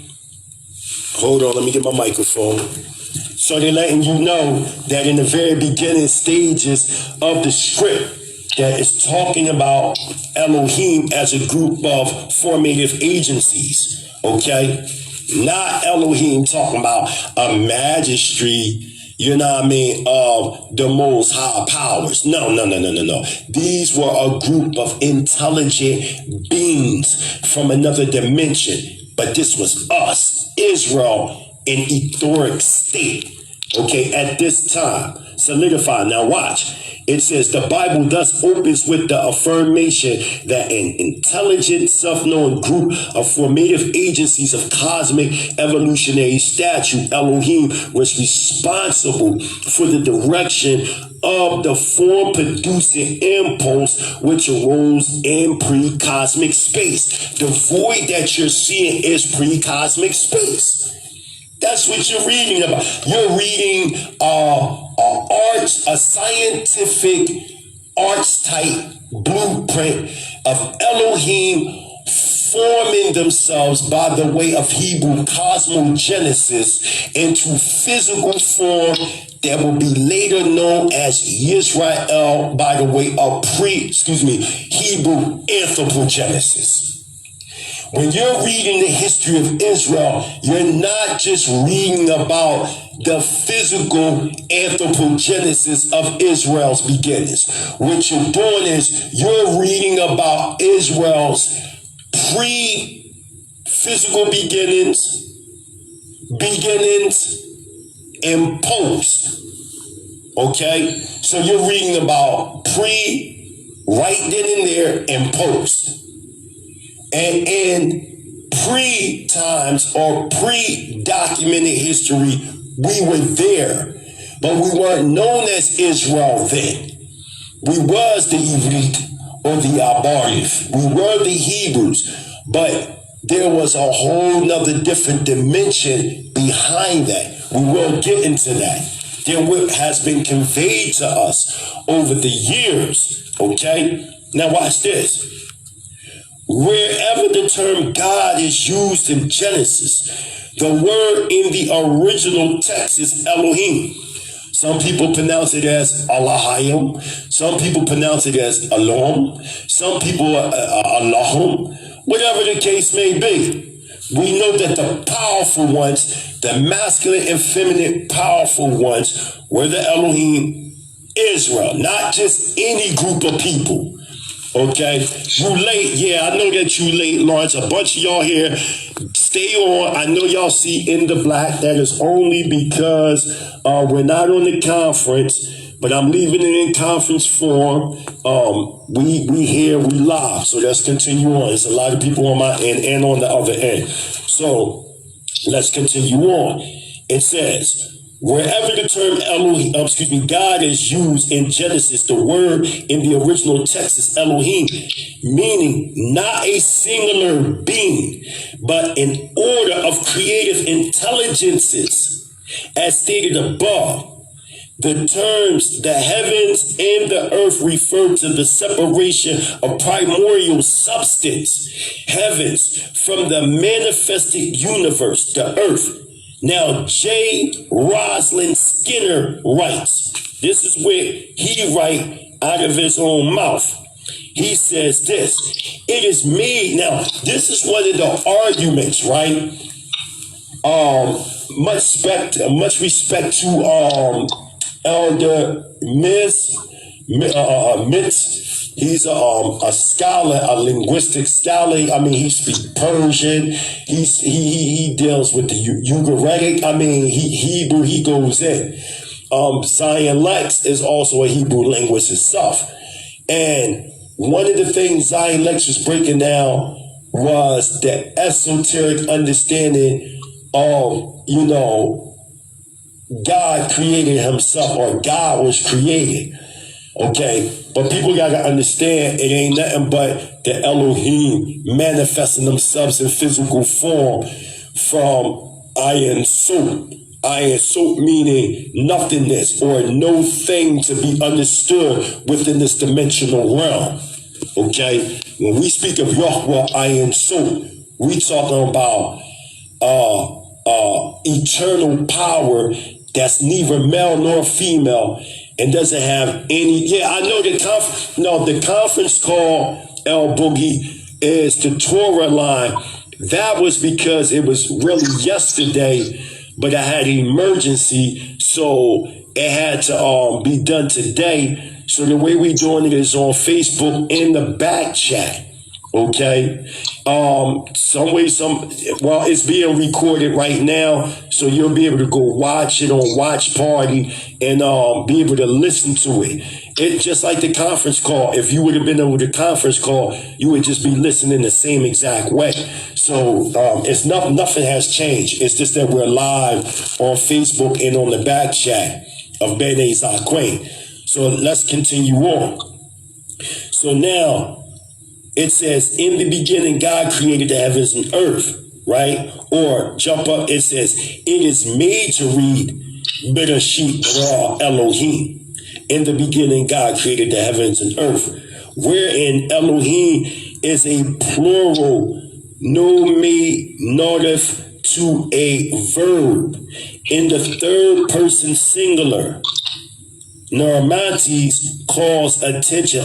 Hold on, let me get my microphone. So they're letting you know that in the very beginning stages of the script that is talking about Elohim as a group of formative agencies, okay? Not Elohim talking about a magistrate, you know what I mean, of the most high powers. No. These were a group of intelligent beings from another dimension. But this was us, Israel, in etheric state, okay, at this time. Solidified. Now watch. It says the Bible thus opens with the affirmation that an intelligent, self-known group of formative agencies of cosmic evolutionary statue, Elohim, was responsible for the direction of the form-producing impulse which arose in pre-cosmic space. The void that you're seeing is pre-cosmic space. That's what you're reading about. You're reading a scientific arts type blueprint of Elohim forming themselves by the way of Hebrew cosmogenesis into physical form that will be later known as Israel by the way of Hebrew anthropogenesis. When you're reading the history of Israel, you're not just reading about the physical anthropogenesis of Israel's beginnings. What you're doing is you're reading about Israel's pre-physical beginnings, and post. Okay? So you're reading about pre, right then and there, and post. And in pre-times or pre-documented history, we were there, but we weren't known as Israel then. We was the elite or the Abarif. We were the Hebrews, but there was a whole nother different dimension behind that. We will get into that. Then what has been conveyed to us over the years, okay? Now watch this. Wherever the term God is used in Genesis, the word in the original text is Elohim. Some people pronounce it as Allahayim. Some people pronounce it as Elohim. Some people Allahum. Whatever the case may be, we know that the powerful ones, the masculine and feminine powerful ones, were the Elohim Israel, not just any group of people. Okay, you late. Yeah, I know that you late, Lawrence. A bunch of y'all here. Stay on. I know y'all see in the black. That is only because we're not on the conference, but I'm leaving it in conference form. We here, we live. So let's continue on. There's a lot of people on my end and on the other end. So let's continue on. It says, wherever the term Elohim, God is used in Genesis, the word in the original text is Elohim, meaning not a singular being, but an order of creative intelligences, as stated above. The terms the heavens and the earth refer to the separation of primordial substance, heavens, from the manifested universe, the earth. Now, J. Roslyn Skinner writes, this is where he writes out of his own mouth. He says this, it is made, now, this is one of the arguments, right? Much respect to Elder Mitz. He's a scholar, a linguistic scholar. I mean, he speaks Persian. He deals with the Ugaritic. I mean, Hebrew. He goes in. Zion Lex is also a Hebrew linguist himself. And one of the things Zion Lex was breaking down was the esoteric understanding of, God created himself, or God was created. Okay, but people gotta understand it ain't nothing but the Elohim manifesting themselves in physical form from Ein Sof. Ein Sof meaning nothingness or no thing to be understood within this dimensional realm. Okay, when we speak of Yahweh Ein Sof, we talking about eternal power that's neither male nor female and doesn't have any. Yeah, I know the conference call, El Boogie, is the Torah line. That was because it was really yesterday, but I had an emergency, so it had to be done today. So the way we doing it is on Facebook in the back chat. Okay. It's being recorded right now, so you'll be able to go watch it on Watch Party and be able to listen to it. It's just like the conference call. If you would have been over the conference call, you would just be listening the same exact way. So it's nothing has changed. It's just that we're live on Facebook and on the back chat of Bene Zakwain. So let's continue on. So now, it says, in the beginning, God created the heavens and earth, right? Or jump up, it says, it is made to read, Bereshit bara Elohim. In the beginning, God created the heavens and earth, wherein Elohim is a plural, nominative to a verb. In the third person singular, Normantes call attention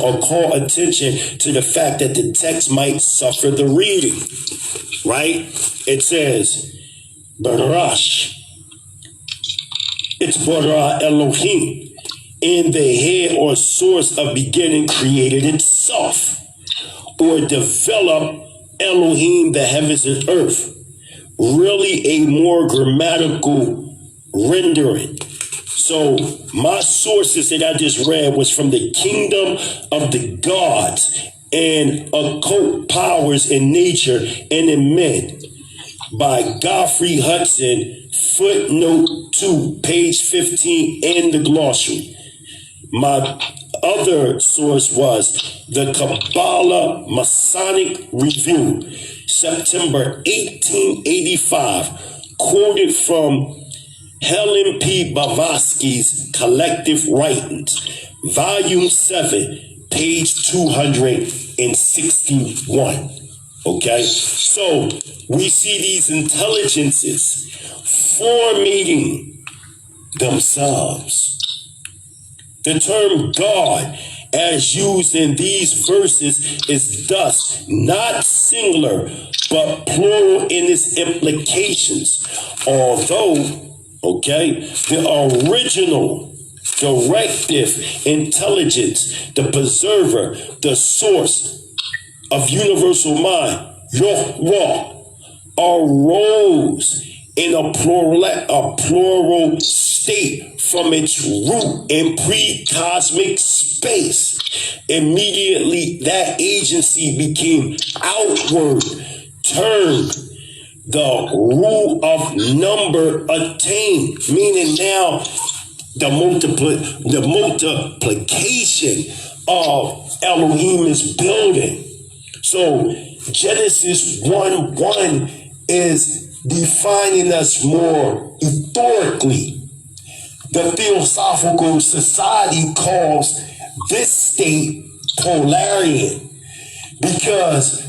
to the fact that the text might suffer the reading, right? It says, Barash, it's Bara Elohim, in the head or source of beginning created itself, or developed Elohim, the heavens and earth. Really a more grammatical rendering. So my sources that I just read was from the Kingdom of the Gods and Occult Powers in Nature and in Men by Godfrey Hudson, footnote 2, page 15 in the glossary. My other source was the Kabbalah Masonic Review, September 1885, quoted from Helen P. Blavatsky's Collective Writings, Volume 7, page 261. Okay? So, we see these intelligences forming themselves. The term God, as used in these verses, is thus not singular, but plural in its implications. Although, the original directive intelligence, the preserver, the source of universal mind, Yahweh, arose in a plural state from its root in pre-cosmic space. Immediately, that agency became outward, turned, the rule of number attained, meaning now the multiplication of Elohim is building. So Genesis 1:1 is defining us more ethorically. The Theosophical Society calls this state Polarian because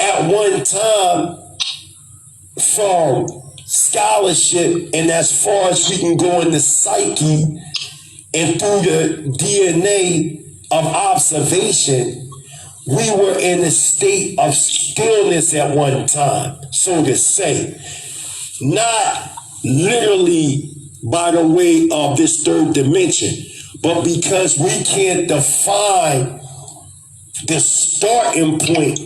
at one time, from scholarship and as far as we can go in the psyche and through the DNA of observation, we were in a state of stillness at one time, so to say. Not literally by the way of this third dimension. But because we can't define the starting point,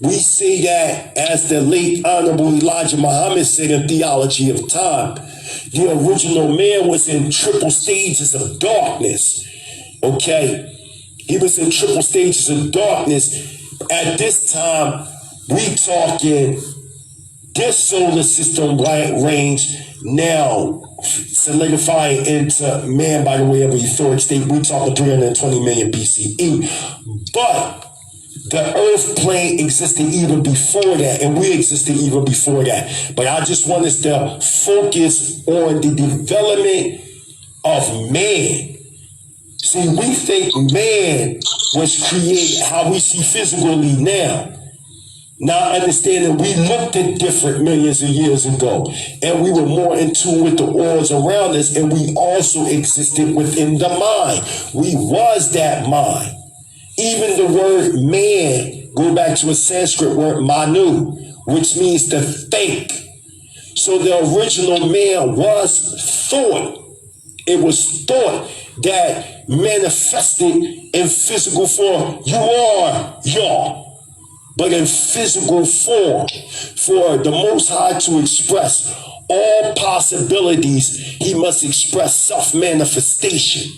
we say that, as the late Honorable Elijah Muhammad said in Theology of Time, the original man was in triple stages of darkness. Okay? He was in triple stages of darkness. At this time, we talking this solar system range now solidifying into man by the way of a euphoric state. We talking 320 million BCE. But the earth plane existed even before that, and we existed even before that. But I just want us to focus on the development of man. See, we think man was created how we see physically now. Now understanding we looked at different millions of years ago, and we were more in tune with the worlds around us, and we also existed within the mind. We was that mind. Even the word man, go back to a Sanskrit word manu, which means to think. So the original man was thought. It was thought that manifested in physical form. You are Yah. But in physical form, for the Most High to express all possibilities, he must express self-manifestation.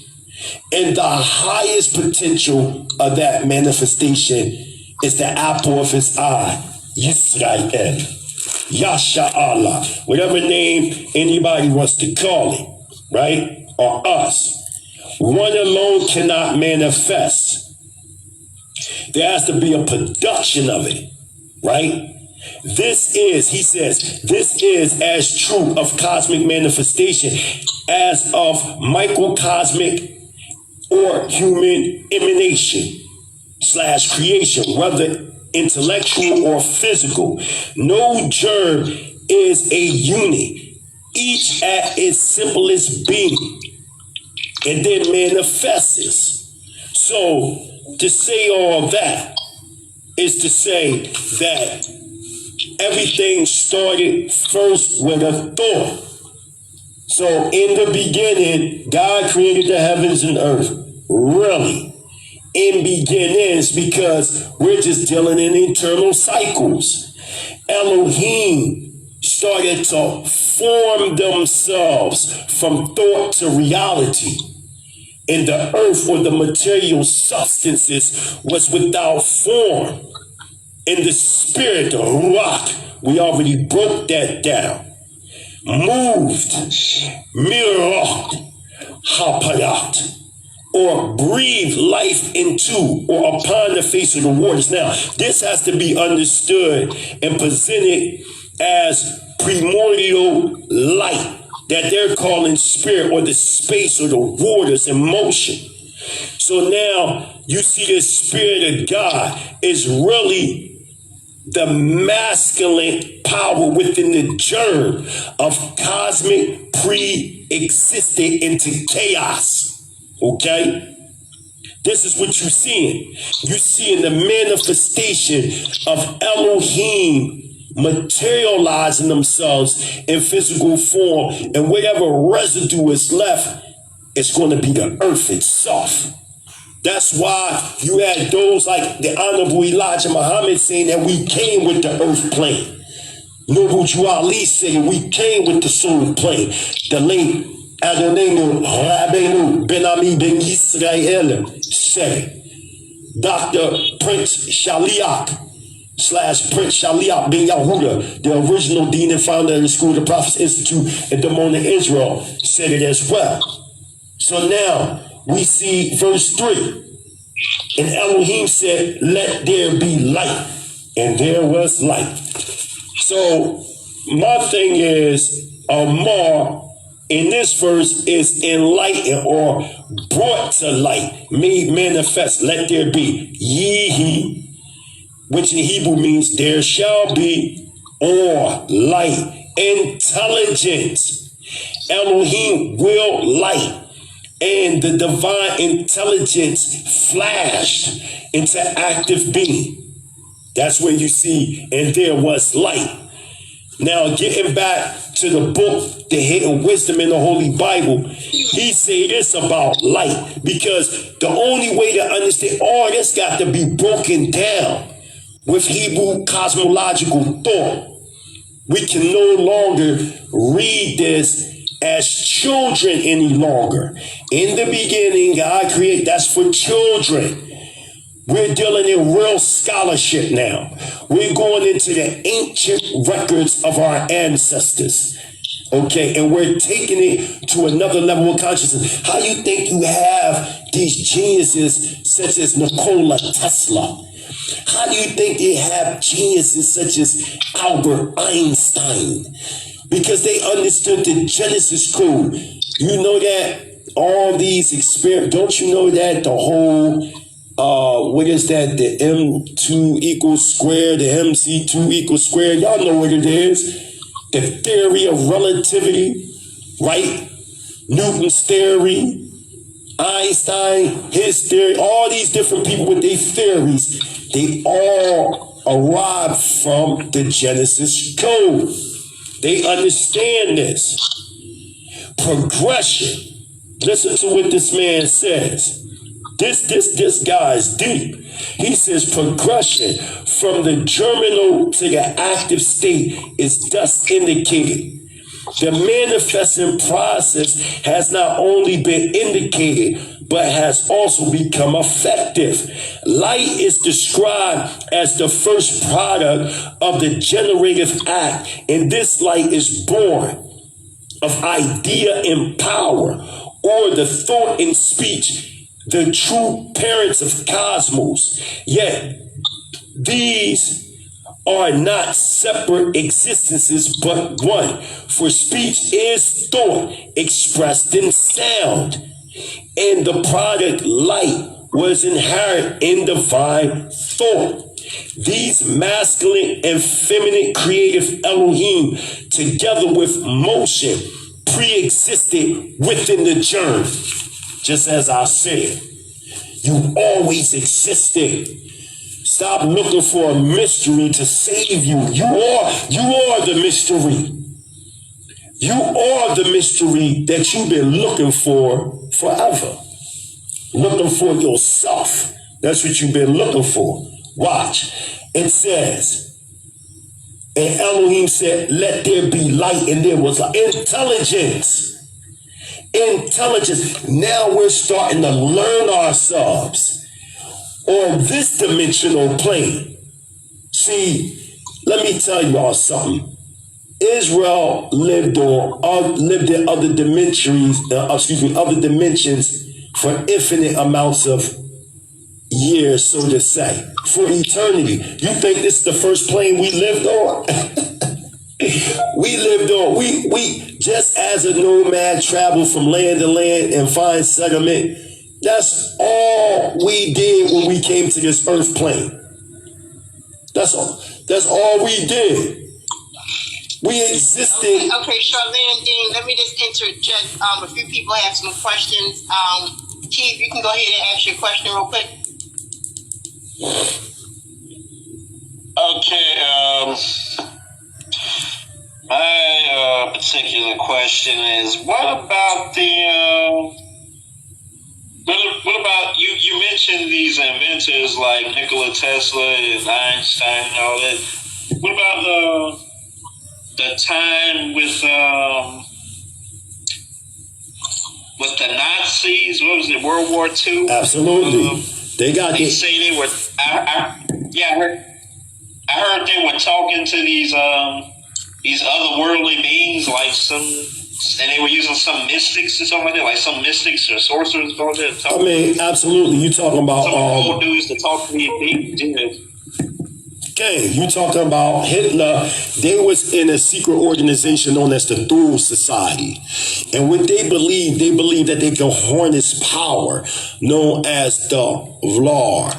And the highest potential of that manifestation is the apple of his eye, Israel, Yasha Allah, whatever name anybody wants to call it, right? Or us. One alone cannot manifest. There has to be a production of it, right? This is, he says, this is as true of cosmic manifestation as of microcosmic or human emanation / creation, whether intellectual or physical. No germ is a unit, each at its simplest being, and then manifests. So to say all that is to say that everything started first with a thought. So in the beginning, God created the heavens and earth. Really. In beginnings, because we're just dealing in eternal cycles. Elohim started to form themselves from thought to reality. And the earth, or the material substances, was without form. In the spirit, the ruach, we already broke that down. Moved, mirach, hapayat, or breathe life into or upon the face of the waters. Now, this has to be understood and presented as primordial light that they're calling spirit, or the space or the waters in motion. So now you see the spirit of God is really the masculine power within the germ of cosmic pre-existed into chaos. Okay? This is what you're seeing. You're seeing the manifestation of Elohim materializing themselves in physical form, and whatever residue is left, it's going to be the earth itself. That's why you had those like the Honorable Elijah Muhammad saying that we came with the earth plane. Noble Ali saying we came with the solar plane. The late Adonai Rabbeinu Ben Ami Ben Israel said, Dr. Prince Shaliach / Prince Shaliach Ben Yahuda, the original dean and founder of the School of the Prophets Institute in Dimona, Israel, said it as well. So now we see verse 3. And Elohim said, let there be light. And there was light. So my thing is, Amar in this verse is enlightened or brought to light, made manifest. Let there be. Yehi, which in Hebrew means there shall be, or light, intelligence. Elohim will light. And the divine intelligence flashed into active being. That's where you see, and there was light. Now, getting back to the book, The Hidden Wisdom in the Holy Bible, he say this about light, because the only way to understand all this got to be broken down with Hebrew cosmological thought. We can no longer read this as children any longer. In the beginning, God created, that's for children. We're dealing in real scholarship now. We're going into the ancient records of our ancestors. Okay, and we're taking it to another level of consciousness. How you think you have these geniuses such as Nikola Tesla? How do you think they have geniuses such as Albert Einstein? Because they understood the Genesis code. You know that all these experiments, don't you know that the whole, what is that? The M2 equals square, the MC2 equals square. Y'all know what it is. The theory of relativity, right? Newton's theory, Einstein, his theory, all these different people with their theories, they all arrived from the Genesis code. They understand this. Progression. Listen to what this man says. This guy is deep. He says progression from the germinal to the active state is thus indicated. The manifesting process has not only been indicated, but has also become effective. Light is described as the first product of the generative act, and this light is born of idea and power, or the thought and speech, the true parents of cosmos. Yet these are not separate existences but one, for speech is thought expressed in sound, and the product light was inherent in divine thought. These masculine and feminine creative Elohim, together with motion, pre-existed within the germ. Just as I said, you always existed. Stop looking for a mystery to save you. You are the mystery. You are the mystery that you've been looking for forever. Looking for yourself. That's what you've been looking for. Watch. It says, and Elohim said, let there be light, and there was intelligence. Intelligence. Now we're starting to learn ourselves on this dimensional plane. See, let me tell y'all something. Israel lived in other dimensions, other dimensions for infinite amounts of years, so to say, for eternity. You think this is the first plane we lived on? We lived on, we just as a nomad traveled from land to land and find settlement. That's all we did when we came to this earth plane. That's all we did. We existed. Okay, Charlene, Dean, let me just interject. A few people have some questions. Keith, you can go ahead and ask your question real quick. Okay, my particular question is, what about what about you mentioned these inventors like Nikola Tesla and Einstein and all that. What about the time with the Nazis? What was it, World War II? Absolutely. They say they were. I heard they were talking to these otherworldly beings, like and they were using some mystics or something like that, like some mystics or sorcerers or that. I mean, absolutely. You talking about some old dudes to talk to these beings? Okay, you talking about Hitler. They was in a secret organization known as the Thule Society. And what they believe that they can harness power known as the Vlar,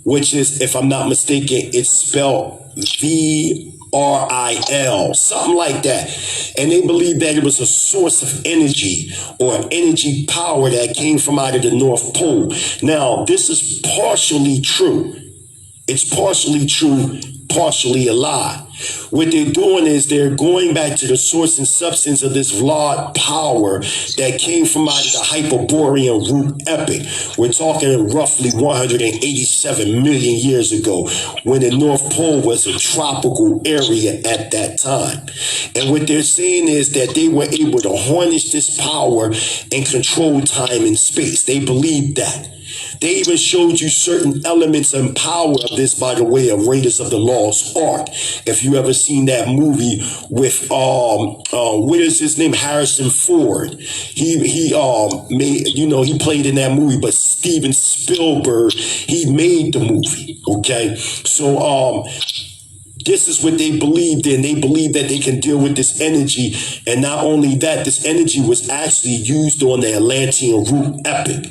which is, if I'm not mistaken, it's spelled VRIL, something like that. And they believe that it was a source of energy or energy power that came from out of the North Pole. Now, this is partially true. It's partially true, partially alive. What they're doing is they're going back to the source and substance of this Vlad power that came from out of the Hyperborean root epic. We're talking roughly 187 million years ago, when the North Pole was a tropical area at that time. And what they're saying is that they were able to harness this power and control time and space. They believe that. They even showed you certain elements and power of this by the way of Raiders of the Lost Ark. If you ever seen that movie with what is his name, Harrison Ford, he made, you know, he played in that movie, but Steven Spielberg, he made the movie. Okay, so this is what they believed in. They believed that they can deal with this energy. And not only that, this energy was actually used on the Atlantean root epic.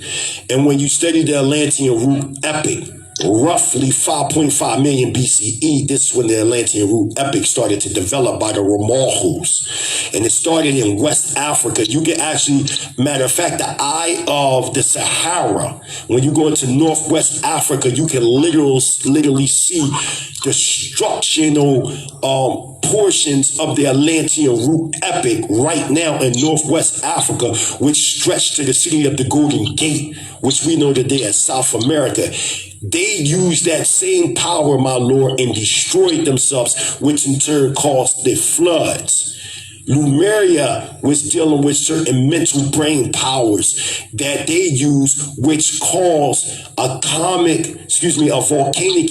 And when you study the Atlantean root epic, roughly 5.5 million BCE, this is when the Atlantean root epic started to develop by the Ramahus. And it started in West Africa. You can actually, matter of fact, the eye of the Sahara, when you go into Northwest Africa, you can literally see the structural portions of the Atlantean root epic right now in Northwest Africa, which stretch to the city of the Golden Gate, which we know today as South America. They used that same power, my Lord, and destroyed themselves, which in turn caused the floods. Lemuria was dealing with certain mental brain powers that they use, which caused a volcanic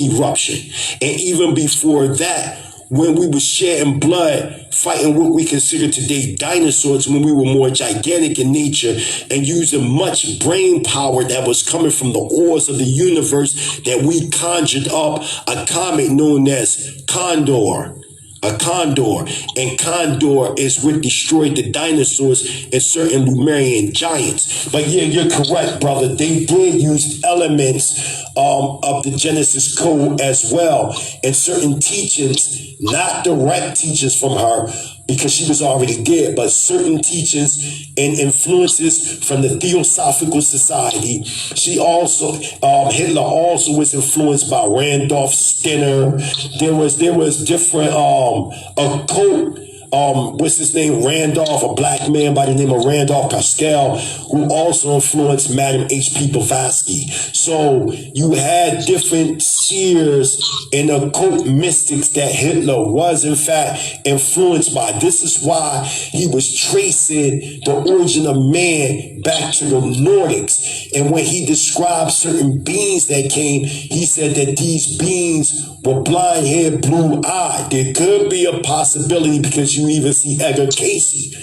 eruption. And even before that, when we were shedding blood, fighting what we consider today dinosaurs, when we were more gigantic in nature and using much brain power that was coming from the ores of the universe, that we conjured up a comet known as Condor. A condor, and condor is what destroyed the dinosaurs and certain Lemurian giants. But yeah, you're correct, brother. They did use elements of the Genesis code as well, and certain teachings, not direct teachings from her, because she was already dead, but certain teachings and influences from the Theosophical Society. She also, Hitler also was influenced by Randolph Skinner. There was different occult, what's his name, Randolph, a black man by the name of Randolph Pascal, who also influenced Madame H.P. Blavatsky. So you had different seers and occult mystics that Hitler was in fact influenced by. This is why he was tracing the origin of man back to the Nordics. And when he described certain beings that came, he said that these beings were blind-haired, blue-eyed. There could be a possibility, because you even see Edgar Casey.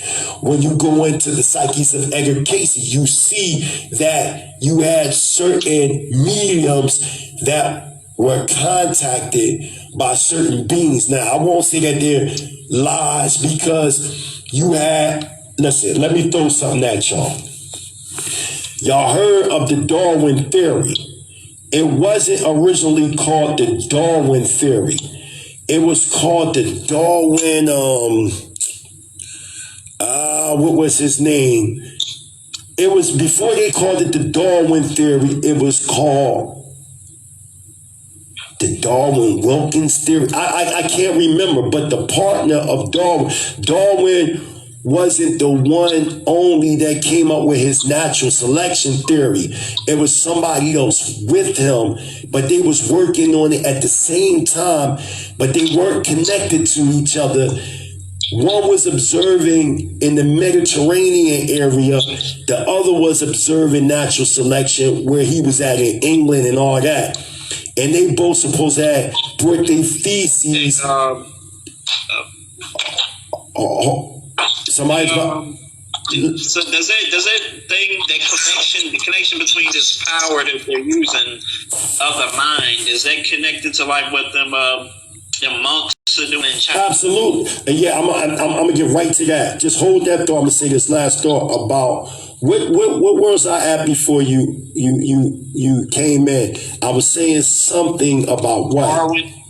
When you go into the psyches of Edgar Casey, you see that you had certain mediums that were contacted by certain beings. Now, I won't say that they're lies, because you had, listen, let me throw something at y'all. Y'all heard of the Darwin theory. It wasn't originally called the Darwin theory. It was called the Darwin, what was his name? It was, before they called it the Darwin theory, it was called the Darwin-Wilkins theory. I can't remember, but the partner of Darwin wasn't the one only that came up with his natural selection theory. It was somebody else with him, but they was working on it at the same time, but they weren't connected to each other. One was observing in the Mediterranean area, the other was observing natural selection where he was at in England and all that. And they both supposed to have brought their theses. Somebody's so does it think the connection between this power that they're using of the mind, is that connected to like what them monks are doing in China? Absolutely. Yeah, I'm gonna get right to that. Just hold that thought. I'm gonna say this last thought about what words I had before you came in. I was saying something about what?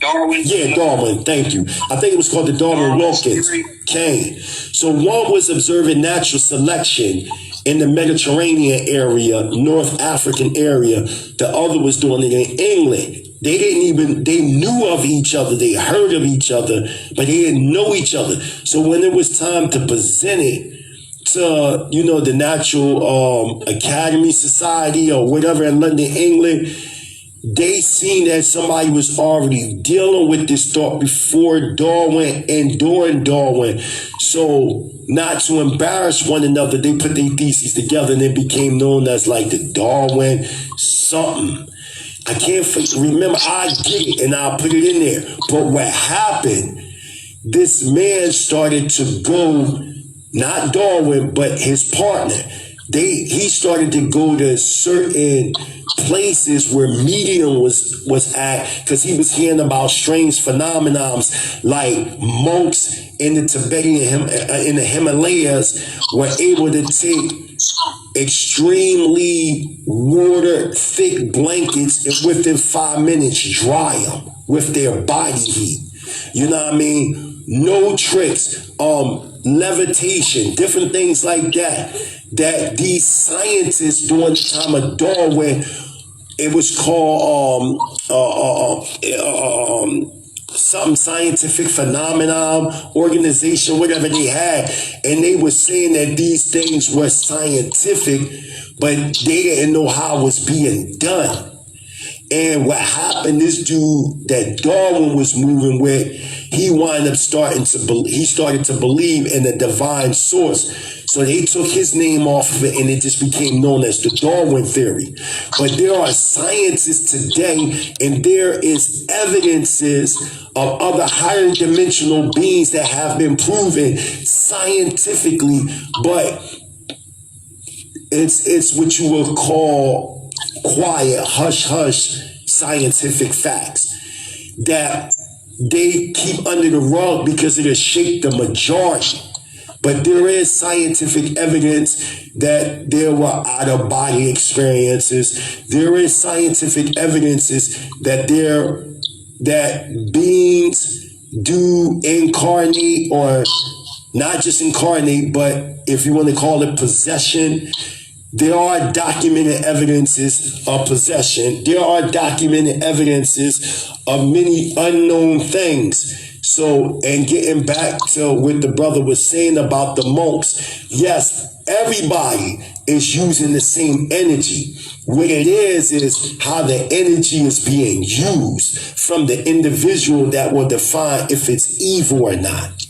Darwin. Yeah, Darwin. Thank you. I think it was called the Darwin-Wilkins cane. So one was observing natural selection in the Mediterranean area, North African area. The other was doing it in England. They knew of each other, they heard of each other, but they didn't know each other. So when it was time to present it to, the Natural Academy Society or whatever in London, England, they seen that somebody was already dealing with this thought before Darwin and during Darwin. So not to embarrass one another, they put their theses together and it became known as like the Darwin something. I can't remember. I get it and I'll put it in there. But what happened, this man started to go, not Darwin, but his partner. He started to go to certain places where medium was at, because he was hearing about strange phenomenons like monks in the Tibetan, in the Himalayas were able to take extremely water thick blankets and within 5 minutes dry them with their body heat. You know what I mean? No tricks, levitation, different things like that these scientists during the time of Darwin, it was called something scientific phenomenon organization, whatever they had, and they were saying that these things were scientific, but they didn't know how it was being done. And what happened, this dude that Darwin was moving with, he wound up started to believe in a divine source. So they took his name off of it and it just became known as the Darwin theory. But there are scientists today and there is evidences of other higher dimensional beings that have been proven scientifically, but it's what you would call quiet, hush-hush scientific facts that they keep under the rug because it'll shake the majority. But there is scientific evidence that there were out-of-body experiences. There is scientific evidences that beings do incarnate, or not just incarnate, but if you want to call it possession. There are documented evidences of possession. There are documented evidences of many unknown things. So, and getting back to what the brother was saying about the monks, yes, everybody is using the same energy. What it is how the energy is being used from the individual that will define if it's evil or not.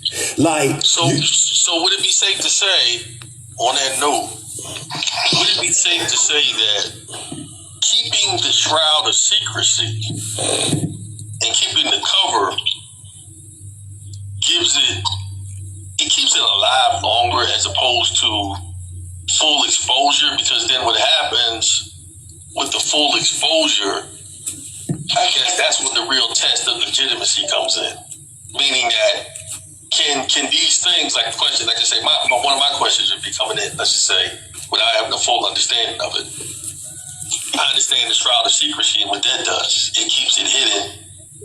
So would it be safe to say, on that note, would it be safe to say that keeping the shroud of secrecy and keeping the cover keeps it alive longer as opposed to full exposure? Because then what happens with the full exposure, I guess that's when the real test of legitimacy comes in. Meaning that can these things, like the question, like I say, one of my questions would be coming in, let's just say, without having a full understanding of it. I understand the shroud of secrecy and what that does. It keeps it hidden,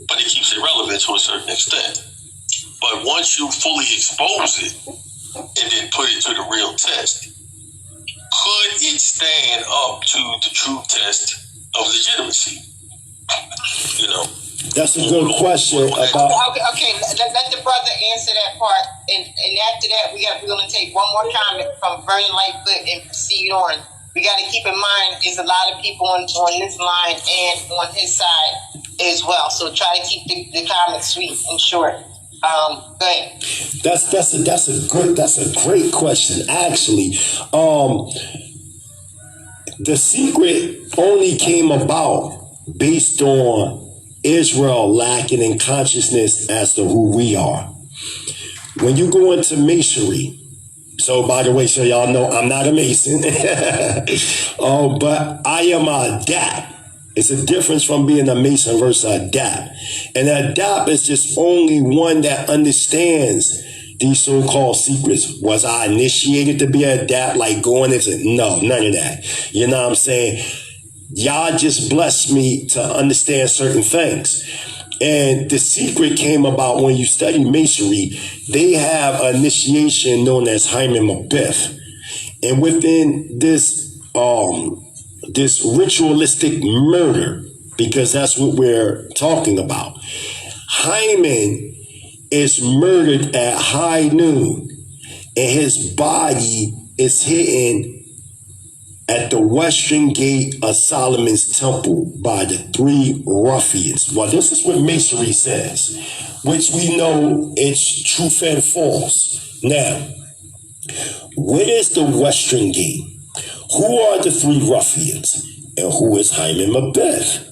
but it keeps it relevant to a certain extent. But once you fully expose it and then put it to the real test, could it stand up to the true test of legitimacy? That's a good question. Okay, let the brother answer that part, and after that, we're going to take one more comment from Vernon Lightfoot and proceed on. We got to keep in mind, there's a lot of people on this line and on his side as well. So try to keep the comments sweet and short. Go ahead. That's a great question. Actually, the secret only came about based on Israel lacking in consciousness as to who we are. When you go into masonry, so by the way, so y'all know I'm not a mason, but I am a adapt. It's a difference from being a mason versus an adapt. And an adapt is just only one that understands these so-called secrets. Was I initiated to be an adapt, like going into? No, none of that. You know what I'm saying? Y'all just blessed me to understand certain things. And the secret came about when you study masonry. They have an initiation known as Hyman Mabith. And within this ritualistic murder, because that's what we're talking about. Hyman is murdered at high noon, and his body is hidden at the western gate of Solomon's temple by the 3 ruffians. Well, this is what Masonry says, which we know it's truth and false. Now, what is the western gate? Who are the 3 ruffians? And who is Hyman Mabeth?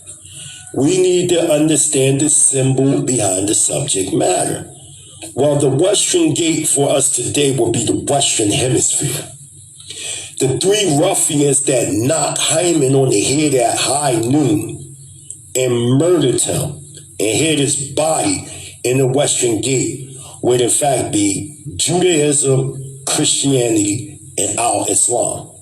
We need to understand the symbol behind the subject matter. Well, the western gate for us today will be the western hemisphere. The 3 ruffians that knocked Hyman on the head at high noon and murdered him and hid his body in the western gate would in fact be Judaism, Christianity, and Al-Islam.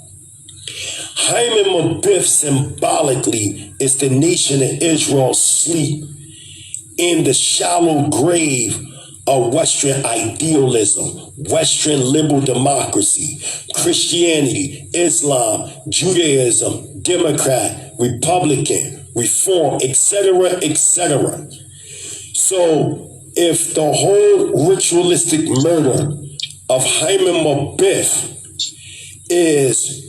Hyman Mabith symbolically is the nation of Israel sleep in the shallow grave of Western idealism, Western liberal democracy, Christianity, Islam, Judaism, Democrat, Republican, Reform, etc., etc. So if the whole ritualistic murder of Hyman Mabith is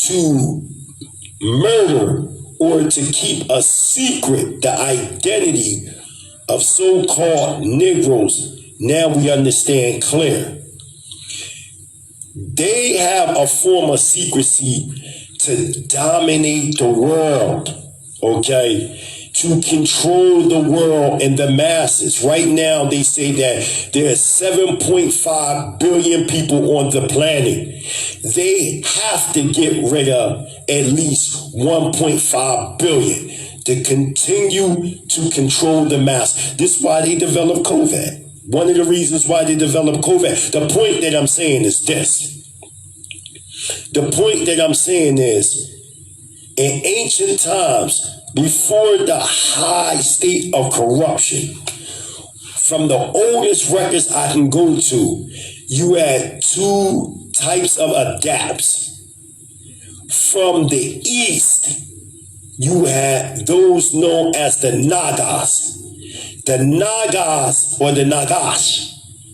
to murder or to keep a secret the identity of so-called Negroes, now we understand clear. They have a form of secrecy to dominate the world, okay? To control the world and the masses. Right now, they say that there are 7.5 billion people on the planet. They have to get rid of at least 1.5 billion to continue to control the mass. This is why they developed COVID. One of the reasons why they developed COVID. The point that I'm saying is this. The point that I'm saying is, in ancient times, before the high state of corruption, from the oldest records I can go to, you had 2 types of adapts. From the east, you had those known as the Nagas. The Nagas or the Nagash,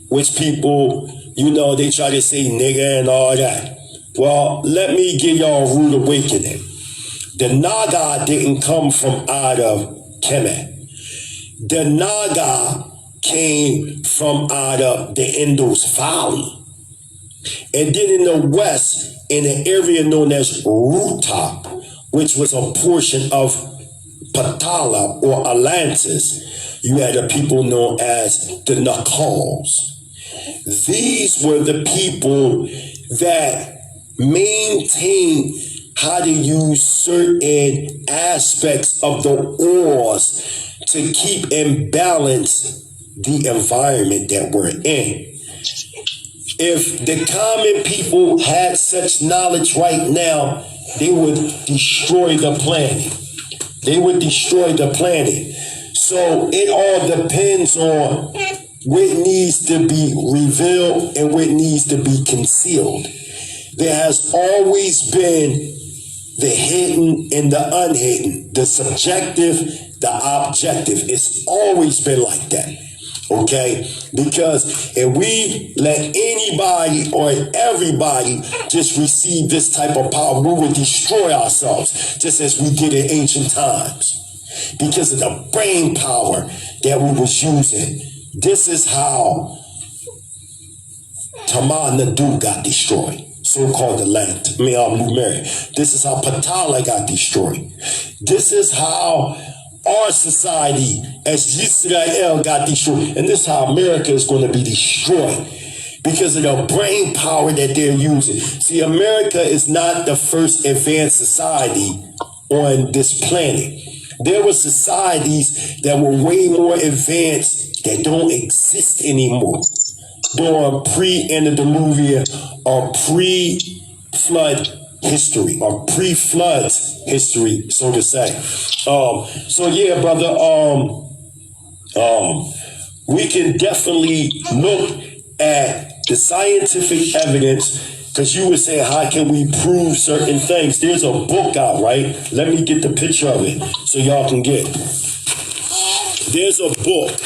which people, they try to say nigga and all that. Well, let me give y'all a rude awakening. The Naga didn't come from out of Kemet. The Naga came from out of the Indus Valley. And then in the west, in an area known as Ruta, which was a portion of Patala or Atlantis, you had a people known as the Nakals. These were the people that maintained how to use certain aspects of the ores to keep in balance the environment that we're in. If the common people had such knowledge right now, they would destroy the planet. They would destroy the planet. So it all depends on what needs to be revealed and what needs to be concealed. There has always been the hidden and the unhidden, the subjective, the objective. It's always been like that, okay? Because if we let anybody or everybody just receive this type of power, we will destroy ourselves, just as we did in ancient times. Because of the brain power that we was using. This is how Tamar Nadu got destroyed. So-called the land, Lumeri. This is how Patala got destroyed. This is how our society as Israel got destroyed. And this is how America is going to be destroyed because of the brain power that they're using. See, America is not the first advanced society on this planet. There were societies that were way more advanced that don't exist anymore. During pre-antediluvian or pre-flood history or pre-flood history, so to say. So yeah, brother, we can definitely look at the scientific evidence Because you were saying, how can we prove certain things? There's a book out, right? Let me get the picture of it so y'all can get it. There's a book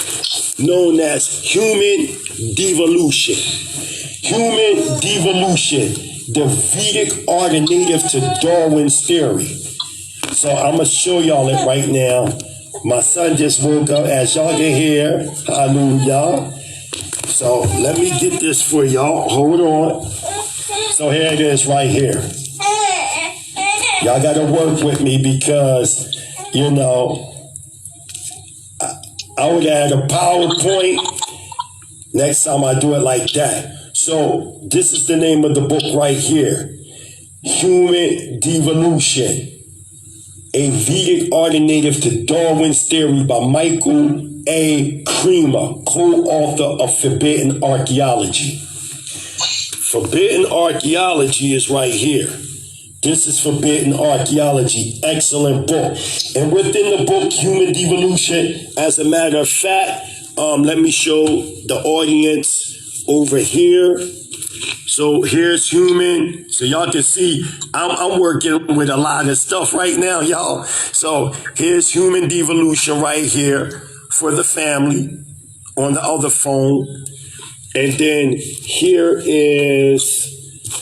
known as Human Devolution. Human Devolution, the Vedic alternative to Darwin's theory. So I'm going to show y'all it right now. My son just woke up, as y'all can hear. Hallelujah. So let me get this for y'all. Hold on. So here it is right here. Y'all got to work with me because, you know, I would add a PowerPoint next time I do it like that. So this is the name of the book right here. Human Devolution, a Vedic alternative to Darwin's theory by Michael A. Creamer, co-author of Forbidden Archaeology. Forbidden Archaeology is right here. This is Forbidden Archaeology. Excellent book. And within the book, Human Devolution, as a matter of fact, let me show the audience over here. So here's human. So y'all can see I'm working with a lot of stuff right now, y'all. So here's Human Devolution right here for the family on the other phone. And then here is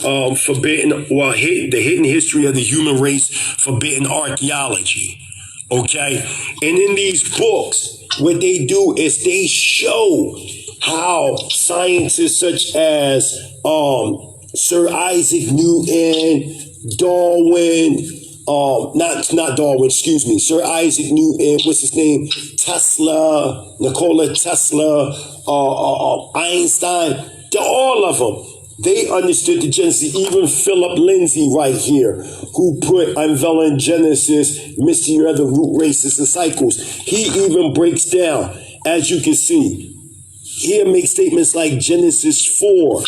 the hidden history of the human race, Forbidden Archaeology. Okay? And in these books, what they do is they show how scientists such as Sir Isaac Newton, Darwin, not Darwin, excuse me, Sir Isaac Newton, what's his name? Tesla, Nikola Tesla, Einstein, all of them. They understood the Genesis. Even Philip Lindsay right here, who put Unveiling Genesis, Mystery of the Root Races and Cycles. He even breaks down, as you can see, here makes statements like Genesis 4,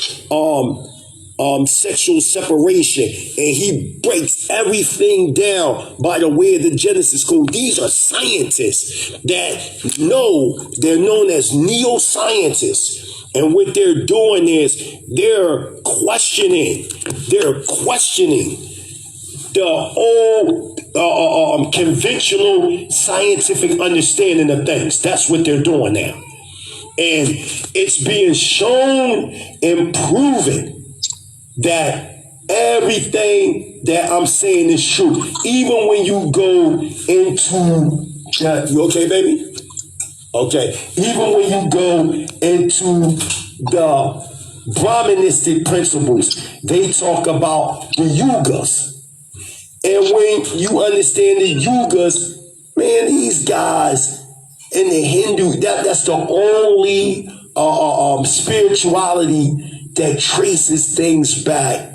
sexual separation, and he breaks everything down by the way of the Genesis code. These are scientists that know, they're known as neo-scientists. And what they're doing is they're questioning the old conventional scientific understanding of things. That's what they're doing now. And it's being shown and proven that everything that I'm saying is true. Even when you go into, you okay, baby? Okay, even when you go into the Brahmanistic principles, they talk about the yugas. And when you understand the yugas, man, these guys in the Hindu, that's the only spirituality that traces things back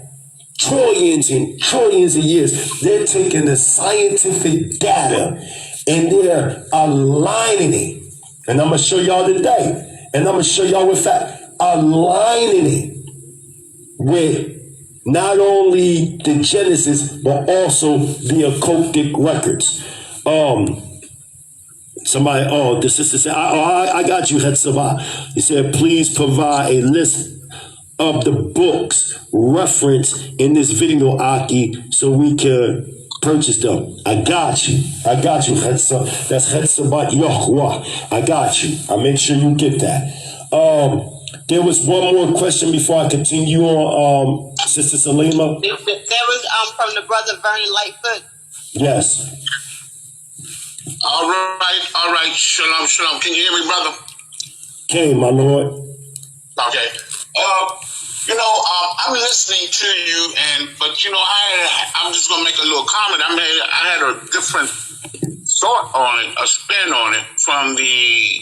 trillions and trillions of years. They're taking the scientific data and they're aligning it. And I'm going to show y'all today. And I'm going to show y'all with fact, aligning it with not only the Genesis, but also the occultic records. Somebody, the sister said, I got you, Hetzabah. He said, please provide a list of the books referenced in this video, Aki, so we can purchase them. I got you, Hetzabah. That's Hetzabah Yahawashi. I got you. I'll make sure you get that. There was one more question before I continue on, Sister Salima. There was from the brother Vernon Lightfoot. Yes. All right. Shalom. Can you hear me, brother? Okay, my Lord. Okay. I'm listening to you, but I'm just gonna make a little comment. I had a different thought on it, a spin on it from the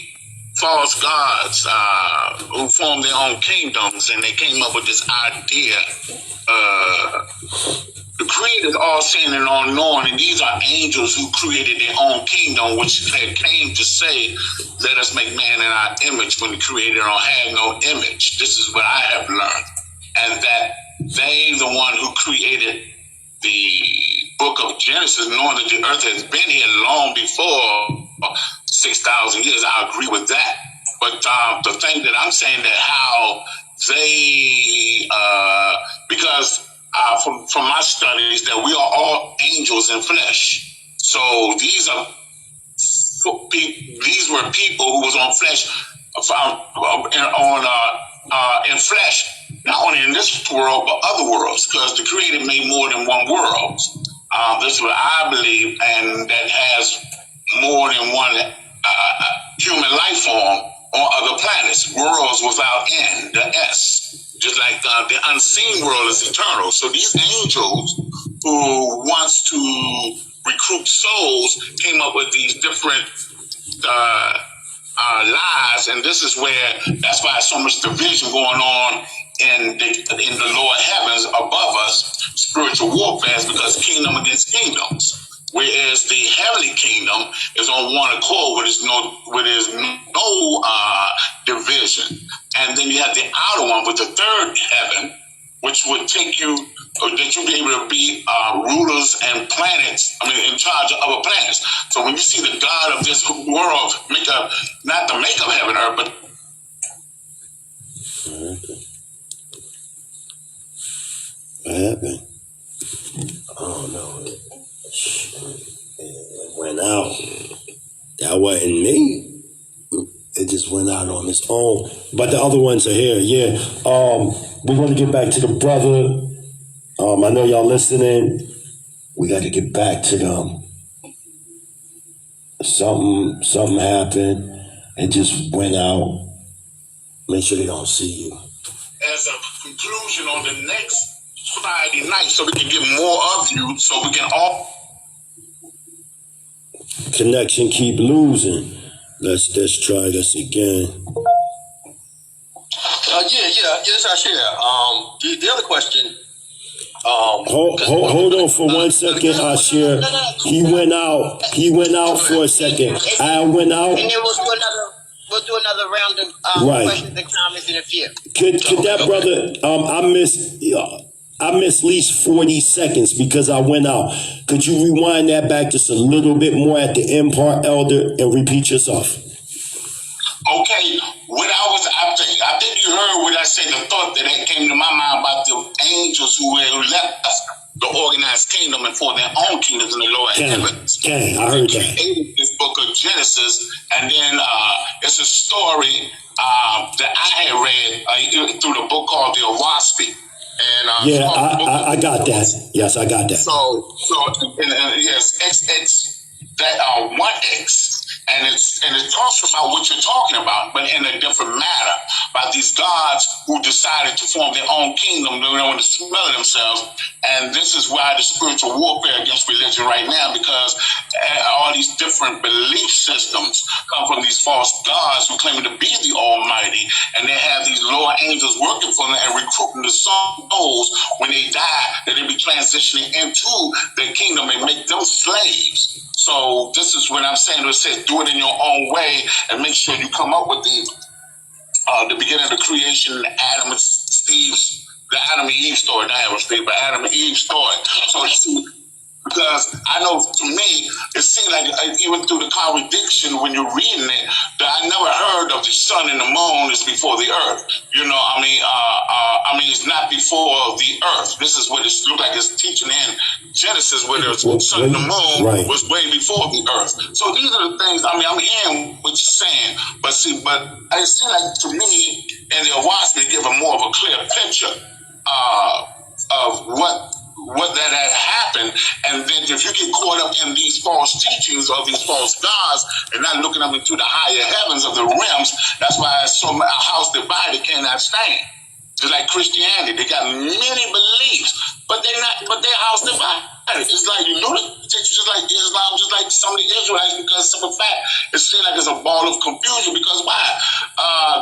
false gods who formed their own kingdoms, and they came up with this idea. The Creator is all-seeing and all-knowing, and these are angels who created their own kingdom, which they came to say, let us make man in our image, when the Creator don't have no image. This is what I have learned. And that they, the one who created the book of Genesis, knowing that the earth has been here long before 6,000 years, I agree with that. But the thing that I'm saying, that how they because from my studies that we are all angels in flesh. So these were people who was on flesh, in flesh, not only in this world but other worlds, because the Creator made more than one world. This is what I believe, and that has more than one human life form on other planets, worlds without end, the S. Just like the unseen world is eternal. So these angels who wants to recruit souls came up with these different lies, and this is where that's why so much division going on in the lower heavens above us, spiritual warfare, is because kingdom against kingdoms. Whereas the heavenly kingdom is on one accord, where there's no division. And then you have the outer one with the third heaven, which would take you, that you'll be able to be rulers and planets, in charge of other planets. So when you see the God of this world not the make of heaven and earth, but what happened? Oh no. It went out. That wasn't me. It just went out on its own. But the other ones are here. Yeah. We're going to get back to the brother. I know y'all listening. We got to get back to them. Something happened. It just went out. Make sure they don't see you. As a conclusion on the next Friday night, so we can get more of you, so we can all connection keep losing. Let's try this again. Yes, I share. The other question. Hold on for 1 second, Ashir. He went out for a second. I went out. And then we'll do another round of questions and comments in a few. Could that brother? I missed at least 40 seconds because I went out. Could you rewind that back just a little bit more at the end part, Elder, and repeat yourself? Okay, I think you heard what I said, the thought that came to my mind about the angels who left the organized kingdom and for their own kingdoms in the lower heavens. Okay, I heard that. Created this book of Genesis, and then it's a story that I had read through the book called the F.O.P.E. And I got that. Yes, I got that. So yes, XX that 1X. And it talks about what you're talking about, but in a different manner, about these gods who decided to form their own kingdom. They want to smell it themselves. And this is why the spiritual warfare against religion right now, because all these different belief systems come from these false gods who claim to be the Almighty, and they have these lower angels working for them and recruiting the souls when they die, that they be transitioning into their kingdom and make them slaves. So this is what I'm saying. It says, do it in your own way and make sure you come up with the beginning of the creation, the Adam and Eve story, not Adam and Steve, but Adam and Eve story. So because I know to me, it seemed like even through the contradiction when you're reading it, that I never heard of the sun and the moon is before the earth. It's not before the earth. This is what it looks like it's teaching in Genesis, where the sun and the moon was way before the earth. So these are the things, I'm hearing what you're saying, but it seems like to me, and the F.O.P.E. give a more of a clear picture of what that had happened. And then if you get caught up in these false teachings of these false gods and not looking up into the higher heavens of the realms, that's why a house divided cannot stand. Just like Christianity, they got many beliefs, but their house divided. It's like lunatics, just like Islam, just like some of the Israelites, because simple fact, it seems like it's a ball of confusion. Because why?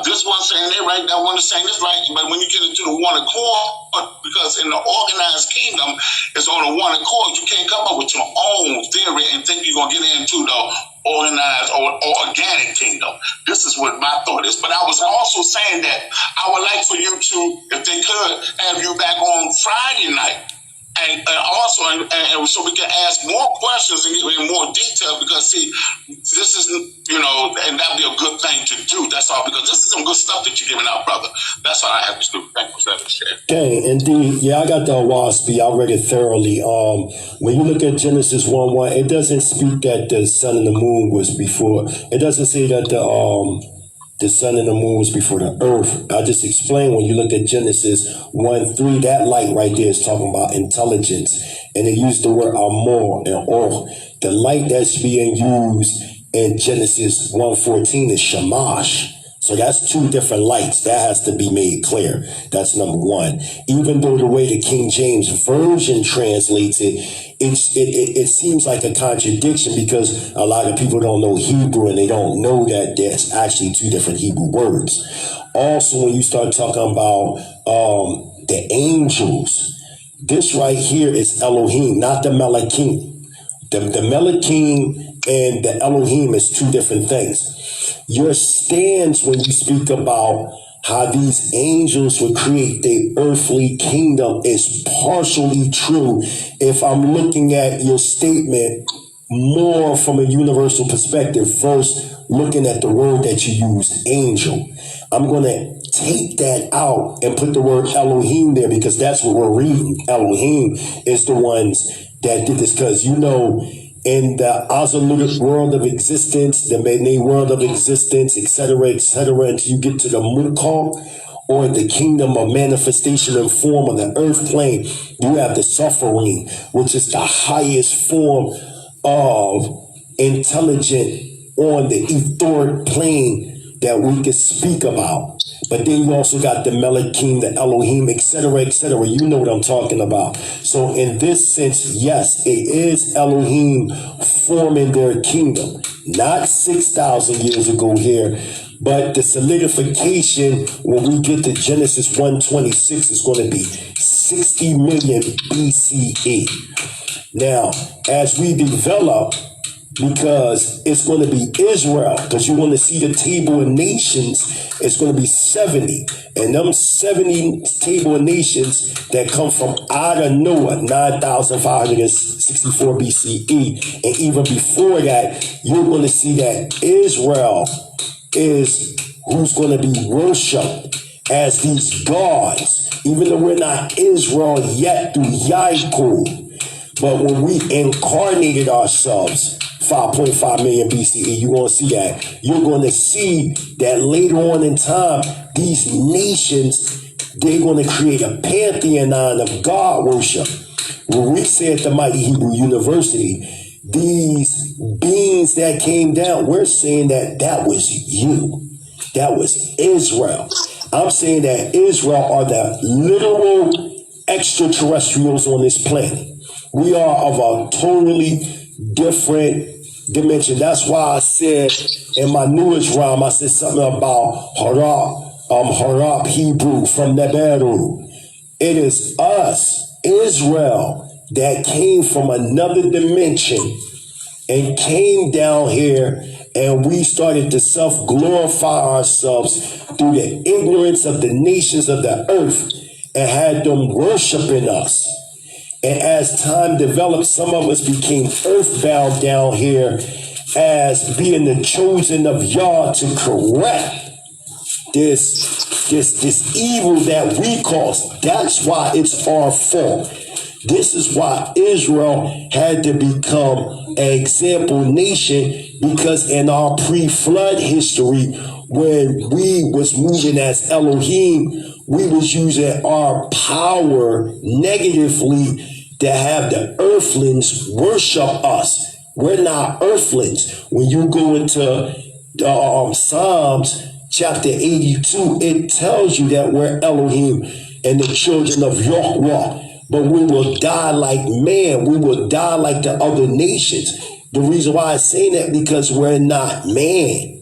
This one saying they right, that one is saying this right, but when you get into the one accord, because in the organized kingdom, it's on a one accord. You can't come up with your own theory and think you're gonna get into the organized or organic kingdom. This is what my thought is. But I was also saying that I would like for you to, if they could, have you back on Friday night And also, and so we can ask more questions and get in more detail, because see, this is, and that'd be a good thing to do. That's all, because this is some good stuff that you're giving out, brother. That's all I have to do. Thank you for that, share. Okay, indeed. Yeah, I got the WASP. I read it thoroughly. When you look at Genesis 1:1, it doesn't speak that the sun and the moon was before. It doesn't say that the sun and the moon was before the earth. I just explained, when you look at Genesis 1:3, that light right there is talking about intelligence. And they used the word amor and or. The light that's being used in Genesis 1:14 is shamash. So that's two different lights. That has to be made clear. That's number one. Even though the way the King James Version translates it, it seems like a contradiction, because a lot of people don't know Hebrew and they don't know that there's actually two different Hebrew words. Also, when you start talking about the angels, this right here is Elohim, not the Malakim. The Malakim and the Elohim is two different things. Your stance when you speak about how these angels would create their earthly kingdom is partially true if I'm looking at your statement more from a universal perspective. First, looking at the word that you used, angel. I'm going to take that out and put the word Elohim there, because that's what we're reading. Elohim is the ones that did this, because in the absolute world of existence, the Bene world of existence, etc., until you get to the Mulkah, or the kingdom of manifestation and form of the earth plane, you have the suffering, which is the highest form of intelligent on the etheric plane that we can speak about. But then you also got the Malakim, the Elohim, etc., etc. You know what I'm talking about. So in this sense, yes, it is Elohim forming their kingdom. Not 6,000 years ago here, but the solidification when we get to Genesis 1:26 is going to be 60 million BCE. Now, as we develop, because it's going to be Israel, because you want to see the table of nations, it's going to be 70. And them 70 table of nations that come from out of Noah, 9,564 BCE. And even before that, you're going to see that Israel is who's going to be worshipped as these gods, even though we're not Israel yet through Yaakov. But when we incarnated ourselves, 5.5 million BCE, you're going to see that. You're going to see that later on in time, these nations, they're going to create a pantheon of God worship. When we say at the Mighty Hebrew University, these beings that came down, we're saying that was you. That was Israel. I'm saying that Israel are the literal extraterrestrials on this planet. We are of a totally different dimension. That's why I said in my newest rhyme, I said something about Harap Hebrew from Neberu. It is us, Israel, that came from another dimension and came down here, and we started to self-glorify ourselves through the ignorance of the nations of the earth and had them worshiping us. And as time developed, some of us became earthbound down here as being the chosen of Yah to correct this evil that we caused. That's why it's our fault. This is why Israel had to become an example nation, because in our pre-flood history, when we was moving as Elohim, we was using our power negatively to have the earthlings worship us. We're not earthlings. When you go into Psalms chapter 82, it tells you that we're Elohim and the children of Yahweh. But we will die like man. We will die like the other nations. The reason why I say that, because we're not man.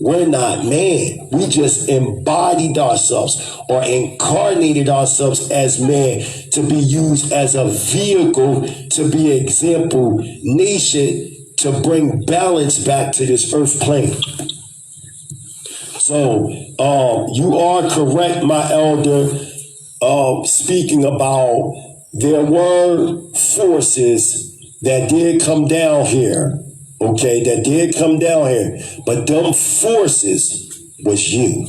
We're not man. We just embodied ourselves or incarnated ourselves as man to be used as a vehicle to be an example nation to bring balance back to this earth plane. So you are correct, my elder, speaking about there were forces that did come down here, okay, that did come down here, but them forces was you.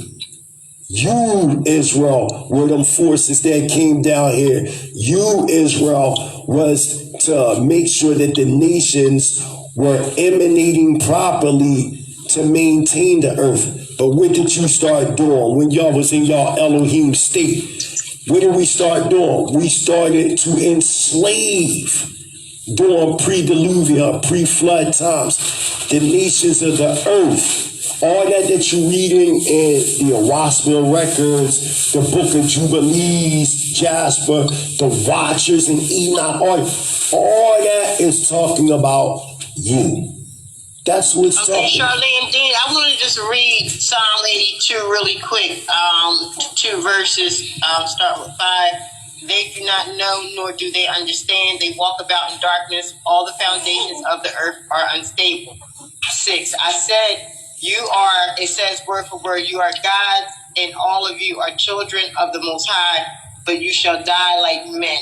You, Israel, were them forces that came down here. You, Israel, was to make sure that the nations were emanating properly to maintain the earth. But what did you start doing when y'all was in y'all Elohim state? What did we start doing? We started to enslave during pre-diluvian, pre-flood times, the nations of the earth. All that you're reading in the Waspel records, the Book of Jubilees, Jasper, the Watchers, and Enoch, all that is talking about you. That's what's talking. Okay, Charlene Dean, I want to just read Psalm 82 really quick. 2 verses, start with 5. They do not know, nor do they understand. They walk about in darkness. All the foundations of the earth are unstable. 6, I said, you are, it says word for word, you are gods, and all of you are children of the Most High, but you shall die like men,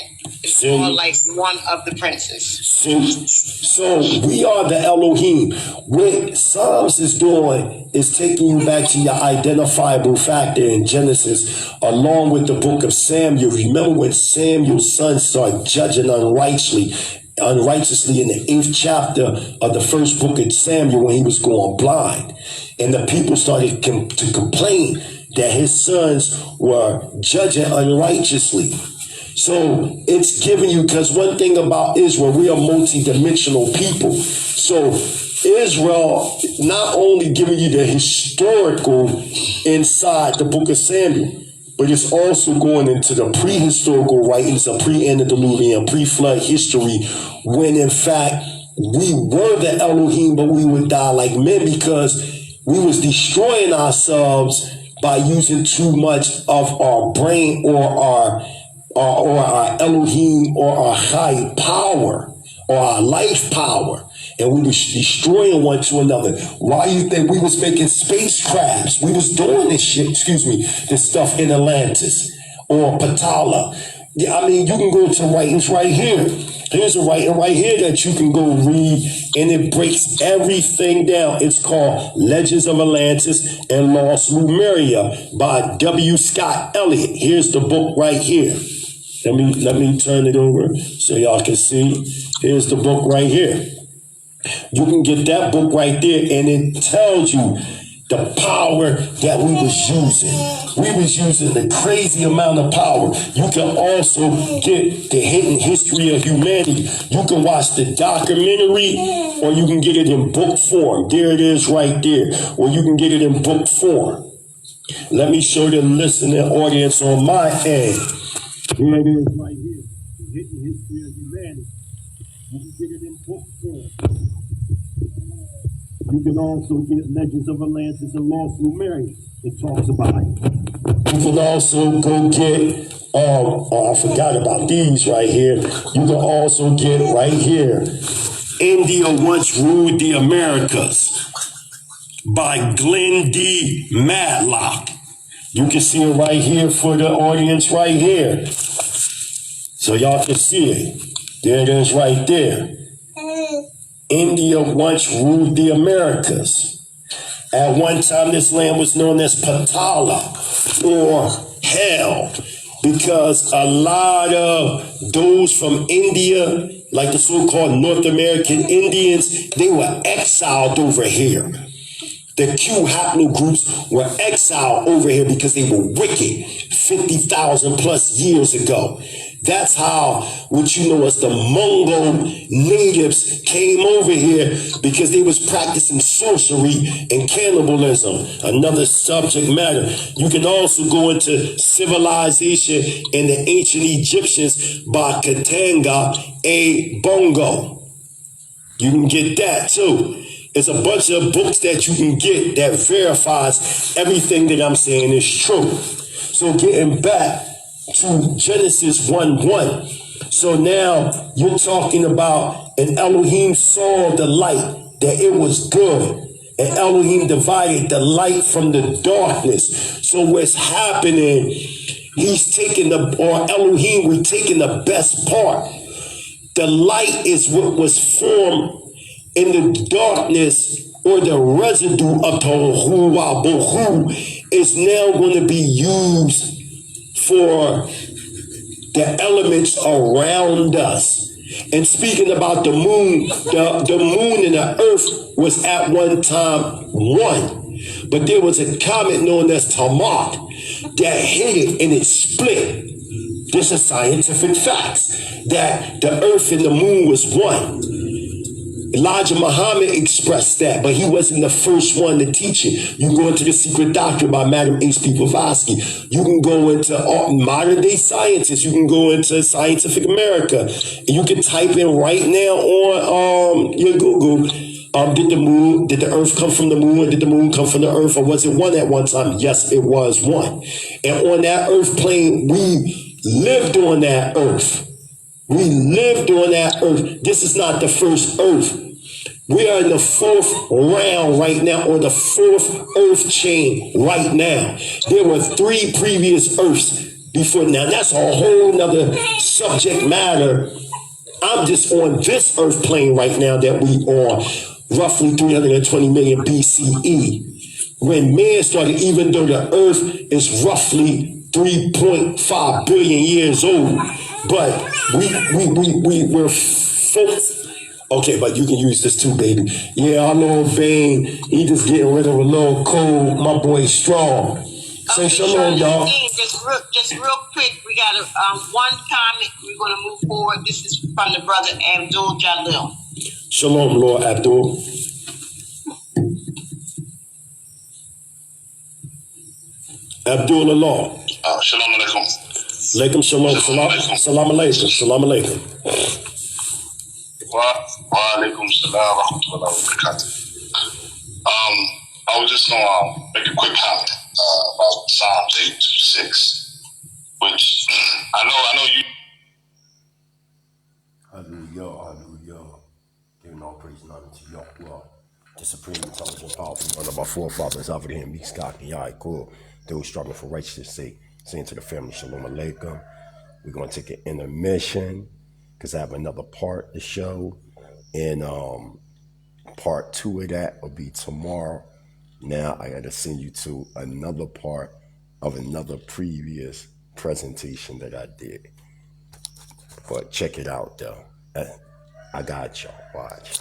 or like one of the princes. So we are the Elohim. What Psalms is doing is taking you back to your identifiable factor in Genesis, along with the book of Samuel. Remember when Samuel's son started judging unrighteously in the 8th chapter of the first book of Samuel, when he was going blind, and the people started to complain that his sons were judging unrighteously. So it's giving you, because one thing about Israel, we are multi-dimensional people. So Israel not only giving you the historical inside the book of Samuel, but it's also going into the prehistorical writings of pre-antediluvian, pre-flood history, when in fact we were the Elohim, but we would die like men because we was destroying ourselves by using too much of our brain or our Elohim or our high power or our life power. And we was destroying one to another. Why you think we was making spacecrafts? We was doing this shit, this stuff in Atlantis or Patala. Yeah, I mean, you can go to writings right here. Here's a writing right here that you can go read, and it breaks everything down. It's called Legends of Atlantis and Lost Lemuria by W. Scott Elliott. Here's the book right here. Let me turn it over so y'all can see. Here's the book right here. You can get that book right there, and it tells you the power that we was using. We was using the crazy amount of power. You can also get the hidden history of humanity. You can watch the documentary, or you can get it in book form. There it is right there. Or you can get it in book form. Let me show the listening audience on my end. Here it is right here. The hidden history of humanity. You can get it in book form. You can also get Legends of Atlantis and Lost Lemuria. It talks about it. You can also go get, I forgot about these right here. You can also get right here, India Once Ruled the Americas by Glenn D. Matlock. You can see it right here for the audience right here. So y'all can see it. There it is right there. India once ruled the Americas. At one time, this land was known as Patala, or hell, because a lot of those from India, like the so-called North American Indians, they were exiled over here. The Q haplogroups were exiled over here because they were wicked 50,000 plus years ago. That's how what you know as the Mongol natives came over here, because they was practicing sorcery and cannibalism, another subject matter. You can also go into civilization in the ancient Egyptians by Katanga A. Bongo. You can get that too. It's a bunch of books that you can get that verifies everything that I'm saying is true. So getting back to Genesis 1:1. So now you're talking about an Elohim saw the light, that it was good. And Elohim divided the light from the darkness. So what's happening He's taking or Elohim, we're taking the best part. The light is what was formed in the darkness, or the residue of Tohu Bohu is now going to be used for the elements around us. And speaking about the moon, the moon and the earth was at one time one. But there was a comet known as Tamat that hit it and it split. This is scientific facts, that the earth and the moon was one. Elijah Muhammad expressed that, but he wasn't the first one to teach it. You can go into The Secret Doctrine by Madam H.P. Blavatsky. You can go into modern day scientists. You can go into Scientific America. And you can type in right now on your Google, did the earth come from the moon, or did the moon come from the earth, or was it one at one time? Yes, it was one. And on that earth plane, we lived on that earth. We lived on that earth. This is not the first earth. We are in the fourth round right now, or the fourth earth chain right now. There were 3 previous earths before. Now, that's a whole nother subject matter. I'm just on this earth plane right now that we are, roughly 320 million BCE. When man started, even though the earth is roughly 3.5 billion years old, but we're folks. Okay, but you can use this too, baby. Yeah, our little Bane, he just getting rid of a little cold. My boy Strong. Say shalom, y'all. Just real quick, we got one comment. We're going to move forward. This is from the brother Abdul Jalil. Shalom, Lord Abdul. Abdul Allah. Shalom alaikum. Alaikum shalom. Salam alaikum. Salam alaikum. Wa alaikum salam wa rahmatullahi wa barakatuh. I was just gonna make a quick comment about Psalms 8:6, which I know you. Hallelujah. Giving all praise and honor to Yahweh, the supreme, intelligent, powerful, one of our forefathers, Abraham, Yitzchak, and Yaakov, those struggling for righteousness' sake. Saying to the family, shalom alaikum. We're going to take an intermission because I have another part to show. And part 2 of that will be tomorrow. Now I got to send you to another part of another previous presentation that I did. But check it out, though. I got y'all. Watch.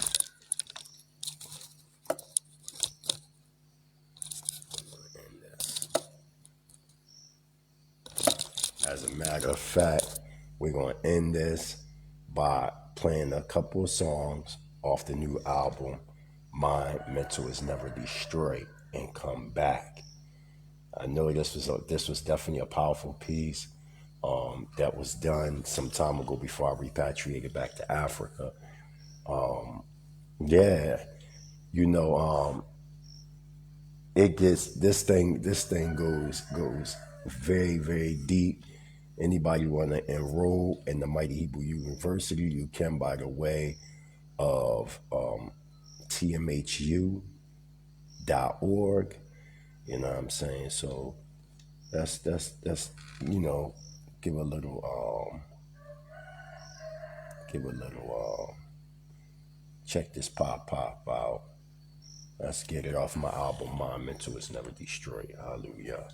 As a matter of fact, we're going to end this by playing a couple of songs off the new album, Mind Mental Is Never Destroyed, and Come Back. I know this was definitely a powerful piece that was done some time ago before I repatriated back to Africa. It gets this thing goes very, very deep. Anybody want to enroll in the Mighty Hebrew University, you can by the way of tmhu.org. You know what I'm saying? So that's give a little check this pop out. Let's get it off my album, Mind Mental Is Never Destroyed. Hallelujah.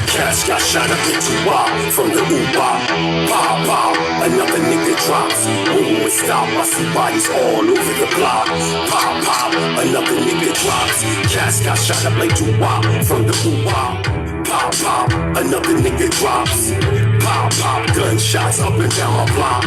Cats got shot up into wild from the Uber. Pow, another nigga drops. Boom, it stop. I see bodies all over the block. Pow, another nigga drops. Cats got shot up like Tupac from the Uber. Pow, another nigga drops. Pop, pop, gunshots up and down my block.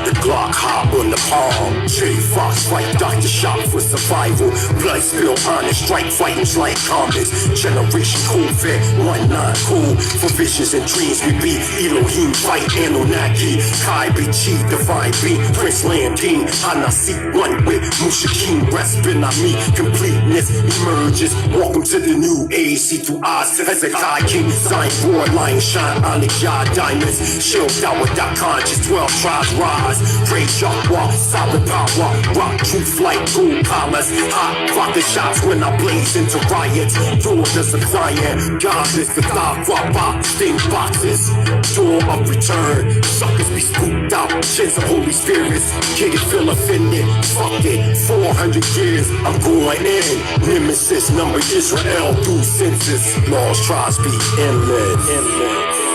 The Glock hop on the palm. J Fox fight Dr. Shop for survival. Blood spill honest, strike fightings like comets. Generation cool vet, 19 cool. For visions and dreams we be Elohim fight Anunnaki. Kai Bichi, divine being Prince Landine. Hanasi, one with Mushakim, respin on me. Completeness emerges. Welcome to the new age. See through eyes as a guy king. Sign board, lion shine, onyx yard diamonds. Shield out with that conscious 12 tribes rise. Great Yahweh, solid power. Rock, truth, light, gold colors. Hot, rock the shots when I blaze into riots. Daughters of Zion, godless, the thought, rock, sting boxes. Door of return. Suckers be spooked out. Chins of Holy Spirits. Can't feel offended. Fuck it. 400 years, I'm going in. Nemesis, number Israel through census. Lost tribes be endless.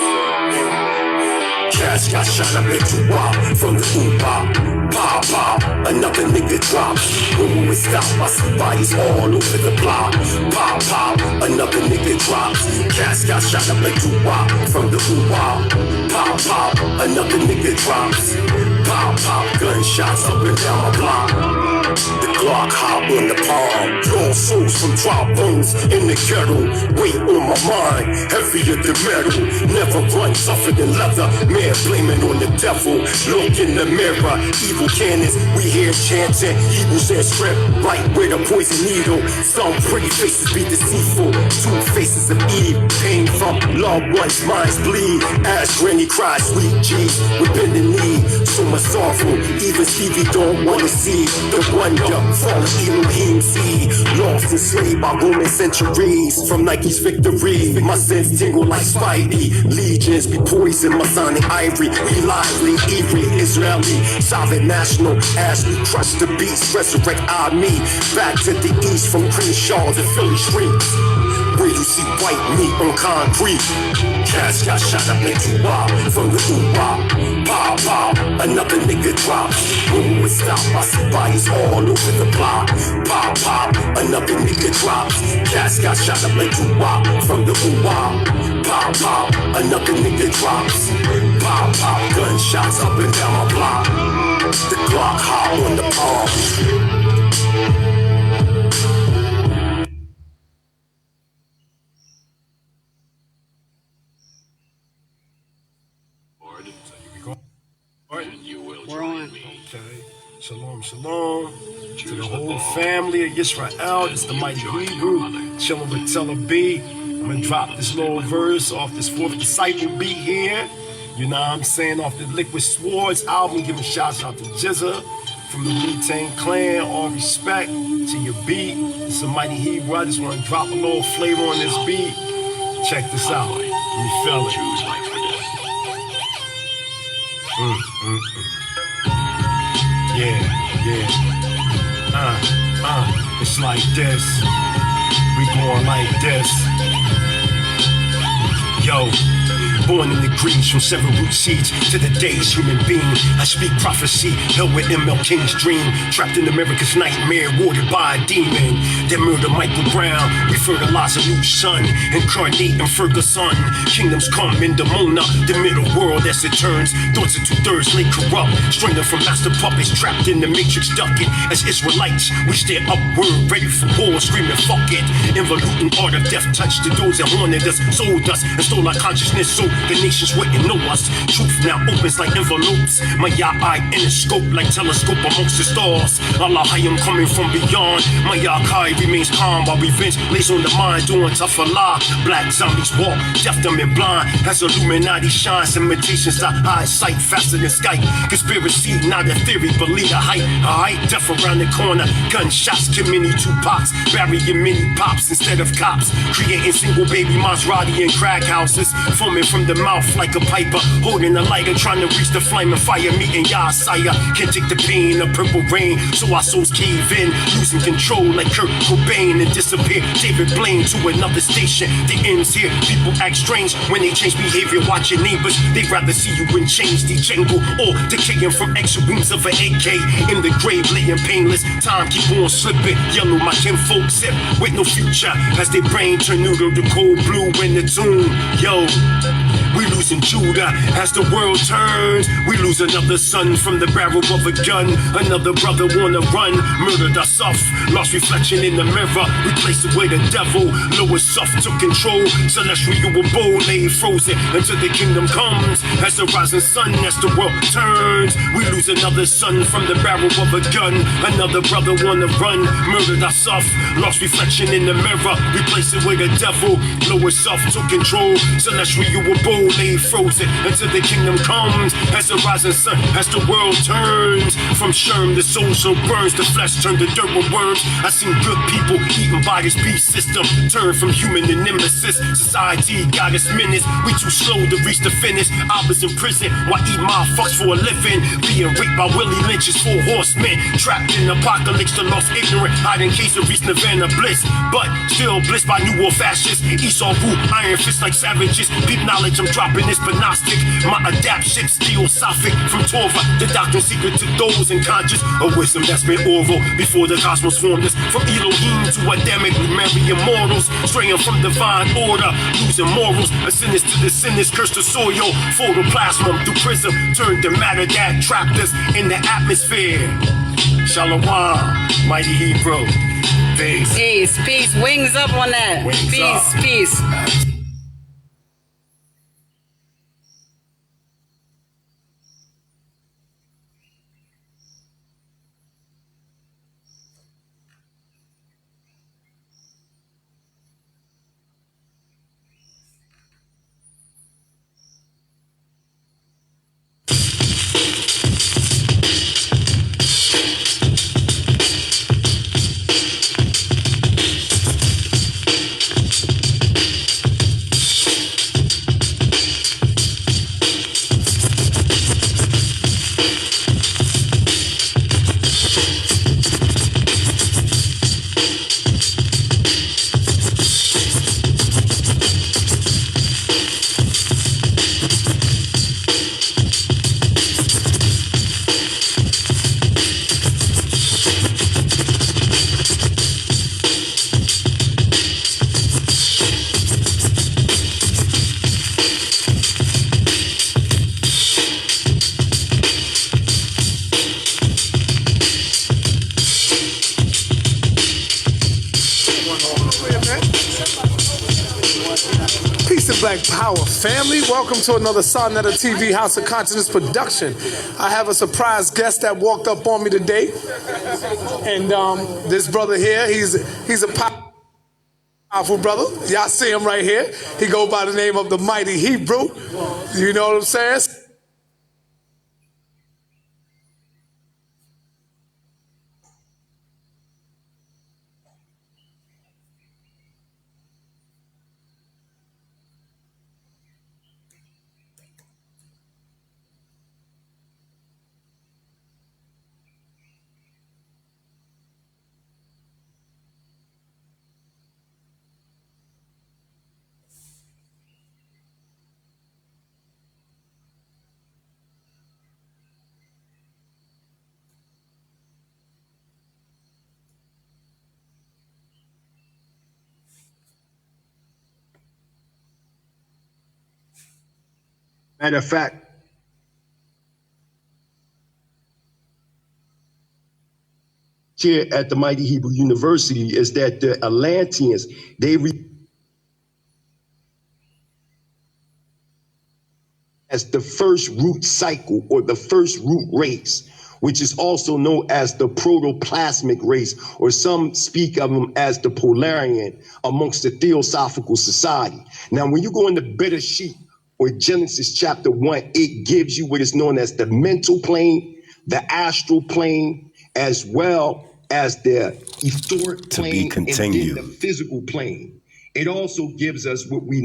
Cash got shot up into WAP from the F.O.P.E. Pop, pop, another nigga drops. When we stop, I see bodies all over the block. Pop, pop, another nigga drops. Cash got shot up into WAP from the F.O.P.E. Pop, pop, another nigga drops. Pop, pop, gunshots up and down my block. The Glock hop on the palm. Lost souls from drop bones in the kettle. Weight on my mind, heavier than metal. Never run, tougher than leather. Man blaming on the devil. Look in the mirror, evil cannons. We hear chanting, evils and strip. Right where the poison needle. Some pretty faces be deceitful. Two faces of Eve. Pain from loved ones' minds bleed. As Granny cries, sweet G's. We bend the knee. So much sorrowful. Even Stevie don't wanna see the wonder from Elohim seed. Lost and enslaved by Roman centuries. From Nike's victory, my sins tingle like Spidey. Legions be poison, Masonic ivory. We lively, eerie, Israeli, solid national. As we crush the beast, resurrect our me. Back to the east from Crenshaw to Philly streets. Where you see white meat on concrete. Cash got shot up into WAP from the F.O.P.E. Pop, pop, another nigga drops. When we stop, I see bodies all over the block. Pop, pop, another nigga drops. Cash got shot up into WAP from the F.O.P.E. Pop, pop, another nigga drops. Pop, pop, gunshots up and down my block. The Glock hop on the palm. We're on. Okay. Shalom, shalom to the whole family of Israel. It's the mighty Hebrew. Chilling with Teller B. I'm gonna drop this little verse off this fourth disciple beat here. You know what I'm saying? Off the Liquid Swords album. Giving shouts out to Jizza from the Wu-Tang Clan. All respect to your beat. It's the mighty Hebrew. I just want to drop a little flavor on this beat. Check this out. Let me feel it. Yeah. It's like this. We going like this. Yo. Born in the greens from seven root seeds to the days human being. I speak prophecy, held with ML King's dream. Trapped in America's nightmare, watered by a demon. That murder Michael Brown, we fertilize a new sun. Incarnate in Ferguson. Kingdoms come in Demona, the middle world as it turns. Thoughts of 2/3 lay corrupt. Stranded from master puppets, trapped in the matrix, ducking. As Israelites, we stare upward, ready for war, screaming fuck it. Involuting art of death touched the doors that haunted us, sold us, and stole our consciousness. So the nations wouldn't know us. Truth now opens like envelopes. My eye in a scope like telescope amongst the stars. Allah, I am coming from beyond. My Kai remains calm while revenge lays on the mind. Doing tough Allah. Black zombies walk, deaf, dumb, and blind. As Illuminati shines, imitations to eyesight faster than Skype. Conspiracy, not a theory, believe the hype. Alright, death around the corner. Gunshots, kill many Tupacs. Burying many pops instead of cops. Creating single baby Maserati and crack houses. Forming from the mouth like a piper, holding a lighter, trying to reach the flame and fire me and Yah Sire. Can't take the pain of purple rain, so our souls cave in, losing control like Kurt Cobain and disappear. David Blaine to another station. The ends here, people act strange when they change behavior. Watch your neighbors, they'd rather see you in chains, dejangle or decaying from extra wounds of an AK. In the grave, laying painless, time keep on slipping. Yellow, my kinfolk sip with no future as their brain turn noodle to cold blue in the tomb. Yo. We lose in Judah. As the world turns, we lose another son from the barrel of a gun. Another brother wanna run, murdered us off. Lost reflection in the mirror, replaced away the devil. Lower soft took control, celestial abode lay frozen until the kingdom comes. As the rising sun, as the world turns, we lose another son from the barrel of a gun. Another brother wanna run, murdered us off. Lost reflection in the mirror, replaced away the devil. Lower soft took control, celestial abode lay frozen until the kingdom comes. As the rising sun, as the world turns, from Sherm the soul so burns, the flesh turned to dirt with worms. I seen good people eaten by this beast system, turn from human to nemesis. Society got us minutes, we too slow to reach the finish. I was in prison, why eat my fucks for a living? Being raped by Willie Lynch's 4 horsemen, trapped in apocalypse, the lost ignorant, hiding case of reach Nirvana bliss, but still blissed by new war fascists. Esau rule, iron fist like savages. Deep knowledge, I'm dropping this gnostic. My adapt shit theosophic from Torah, the doctrine secret to those unconscious. A wisdom that's been oral before the cosmos formed us. From Elohim to Adamic, we marry immortals, straying from divine order, losing morals. A sinners to the sinners, curse the soil. Photoplasma through prism, turned to matter that trapped us in the atmosphere. Shalom, mighty Hebrew. Peace. Peace, peace. Wings up on that. Wings peace, up. Peace. Peace and Black Power, family. Welcome to another Sonetta TV House of Consciousness production. I have a surprise guest that walked up on me today. And this brother here, he's a powerful brother. Y'all see him right here. He go by the name of the Mighty Hebrew. You know what I'm saying? Matter of fact, here at the Mighty Hebrew University is that the Atlanteans, they as the first root cycle or the first root race, which is also known as the protoplasmic race, or some speak of them as the Polarian amongst the Theosophical Society. Now, when you go into Bereshit or Genesis chapter 1, it gives you what is known as the mental plane, the astral plane, as well as the etheric plane, and then the physical plane. It also gives us what we